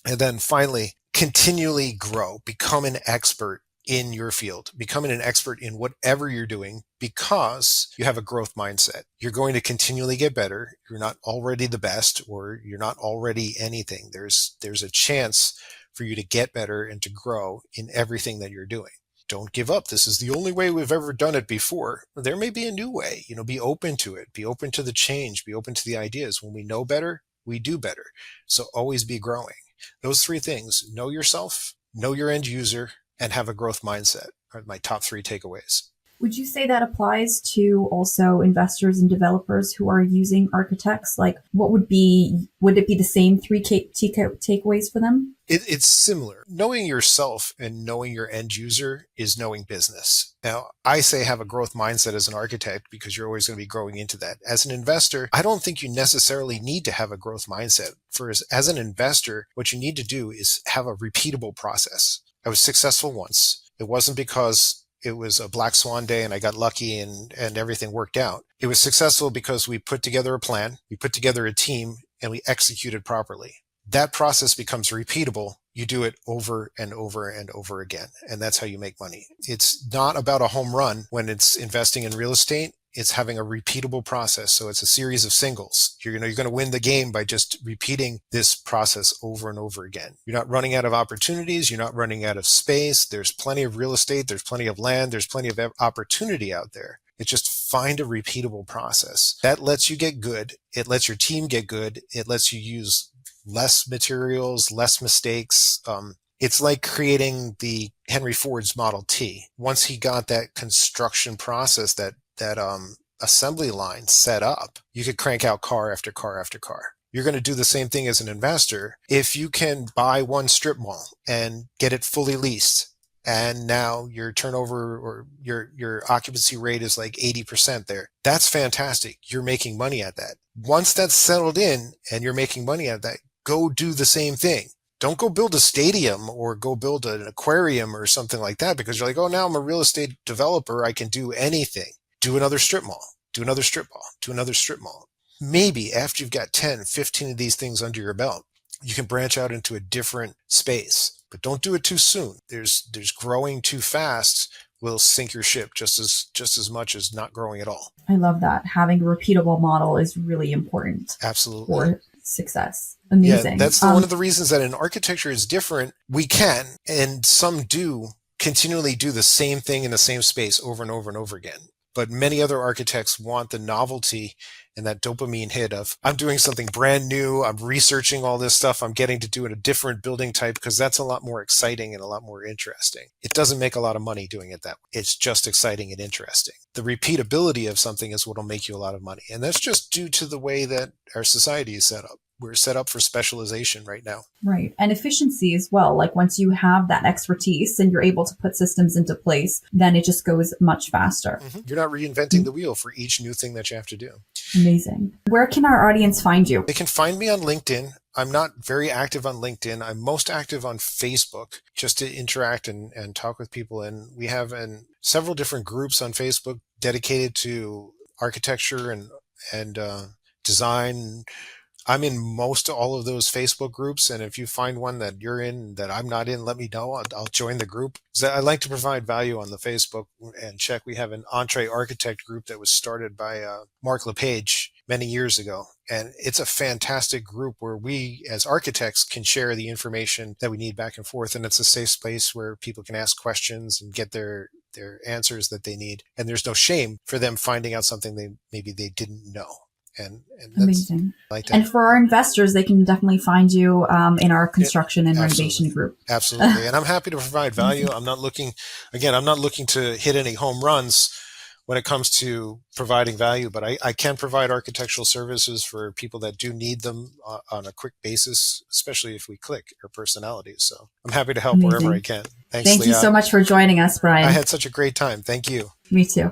And then finally, continually grow, become an expert in your field, becoming an expert in whatever you're doing, because you have a growth mindset. You're going to continually get better. You're not already the best, or you're not already anything. There's a chance for you to get better and to grow in everything that you're doing. Don't give up. This is the only way we've ever done it before. There may be a new way. Be open to it. Be open to the change. Be open to the ideas. When we know better, we do better. So always be growing. Those 3 things: know yourself, know your end user, and have a growth mindset are my top 3 takeaways. Would you say that applies to also investors and developers who are using architects? Like, would it be the same 3 takeaways for them? It's similar. Knowing yourself and knowing your end user is knowing business. Now, I say have a growth mindset as an architect because you're always going to be growing into that. As an investor, I don't think you necessarily need to have a growth mindset. As an investor, what you need to do is have a repeatable process. I was successful once. It wasn't because it was a black swan day and I got lucky and everything worked out. It was successful because we put together a plan, we put together a team, and we executed properly. That process becomes repeatable. You do it over and over and over again. And that's how you make money. It's not about a home run when it's investing in real estate. It's having a repeatable process. So it's a series of singles. You're going to win the game by just repeating this process over and over again. You're not running out of opportunities. You're not running out of space. There's plenty of real estate. There's plenty of land. There's plenty of opportunity out there. It's just find a repeatable process. That lets you get good. It lets your team get good. It lets you use less materials, less mistakes. It's like creating the Henry Ford's Model T. Once he got that construction process, that assembly line set up, you could crank out car after car after car. You're going to do the same thing as an investor. If you can buy one strip mall and get it fully leased, and now your turnover or your occupancy rate is like 80% there, that's fantastic. You're making money at that. Once that's settled in and you're making money at that, go do the same thing. Don't go build a stadium or go build an aquarium or something like that because you're like, oh, now I'm a real estate developer. I can do anything. Do another strip mall, do another strip mall, do another strip mall. Maybe after you've got 10, 15 of these things under your belt, you can branch out into a different space, but don't do it too soon. There's growing too fast will sink your ship just as much as not growing at all. I love that. Having a repeatable model is really important. Absolutely. For success. Amazing. Yeah, that's one of the reasons that in architecture is different. We can, and some do, continually do the same thing in the same space over and over and over again. But many other architects want the novelty and that dopamine hit of, I'm doing something brand new, I'm researching all this stuff, I'm getting to do it a different building type, because that's a lot more exciting and a lot more interesting. It doesn't make a lot of money doing it that way. It's just exciting and interesting. The repeatability of something is what will make you a lot of money. And that's just due to the way that our society is set up. We're set up for specialization right now. Right. And efficiency as well. Like once you have that expertise and you're able to put systems into place, then it just goes much faster. Mm-hmm. You're not reinventing the wheel for each new thing that you have to do. Amazing. Where can our audience find you? They can find me on LinkedIn. I'm not very active on LinkedIn. I'm most active on Facebook just to interact and talk with people. And we have several different groups on Facebook dedicated to architecture and design. I'm in most all of those Facebook groups, and if you find one that you're in that I'm not in, let me know. I'll join the group. So I like to provide value on the Facebook and check. We have an Entree Architect group that was started by Mark LePage many years ago, and it's a fantastic group where we, as architects, can share the information that we need back and forth, and it's a safe space where people can ask questions and get their answers that they need, and there's no shame for them finding out something they didn't know. And that's Amazing. like that. And for our investors, they can definitely find you in our construction and Absolutely. renovation group. Absolutely. And I'm happy to provide value. I'm not looking to hit any home runs when it comes to providing value, but I can provide architectural services for people that do need them on a quick basis, especially if we click our personalities. So I'm happy to help wherever I can. Thanks, Thank you Leah. so much for joining us, Brian. I had such a great time. Thank you. Me too.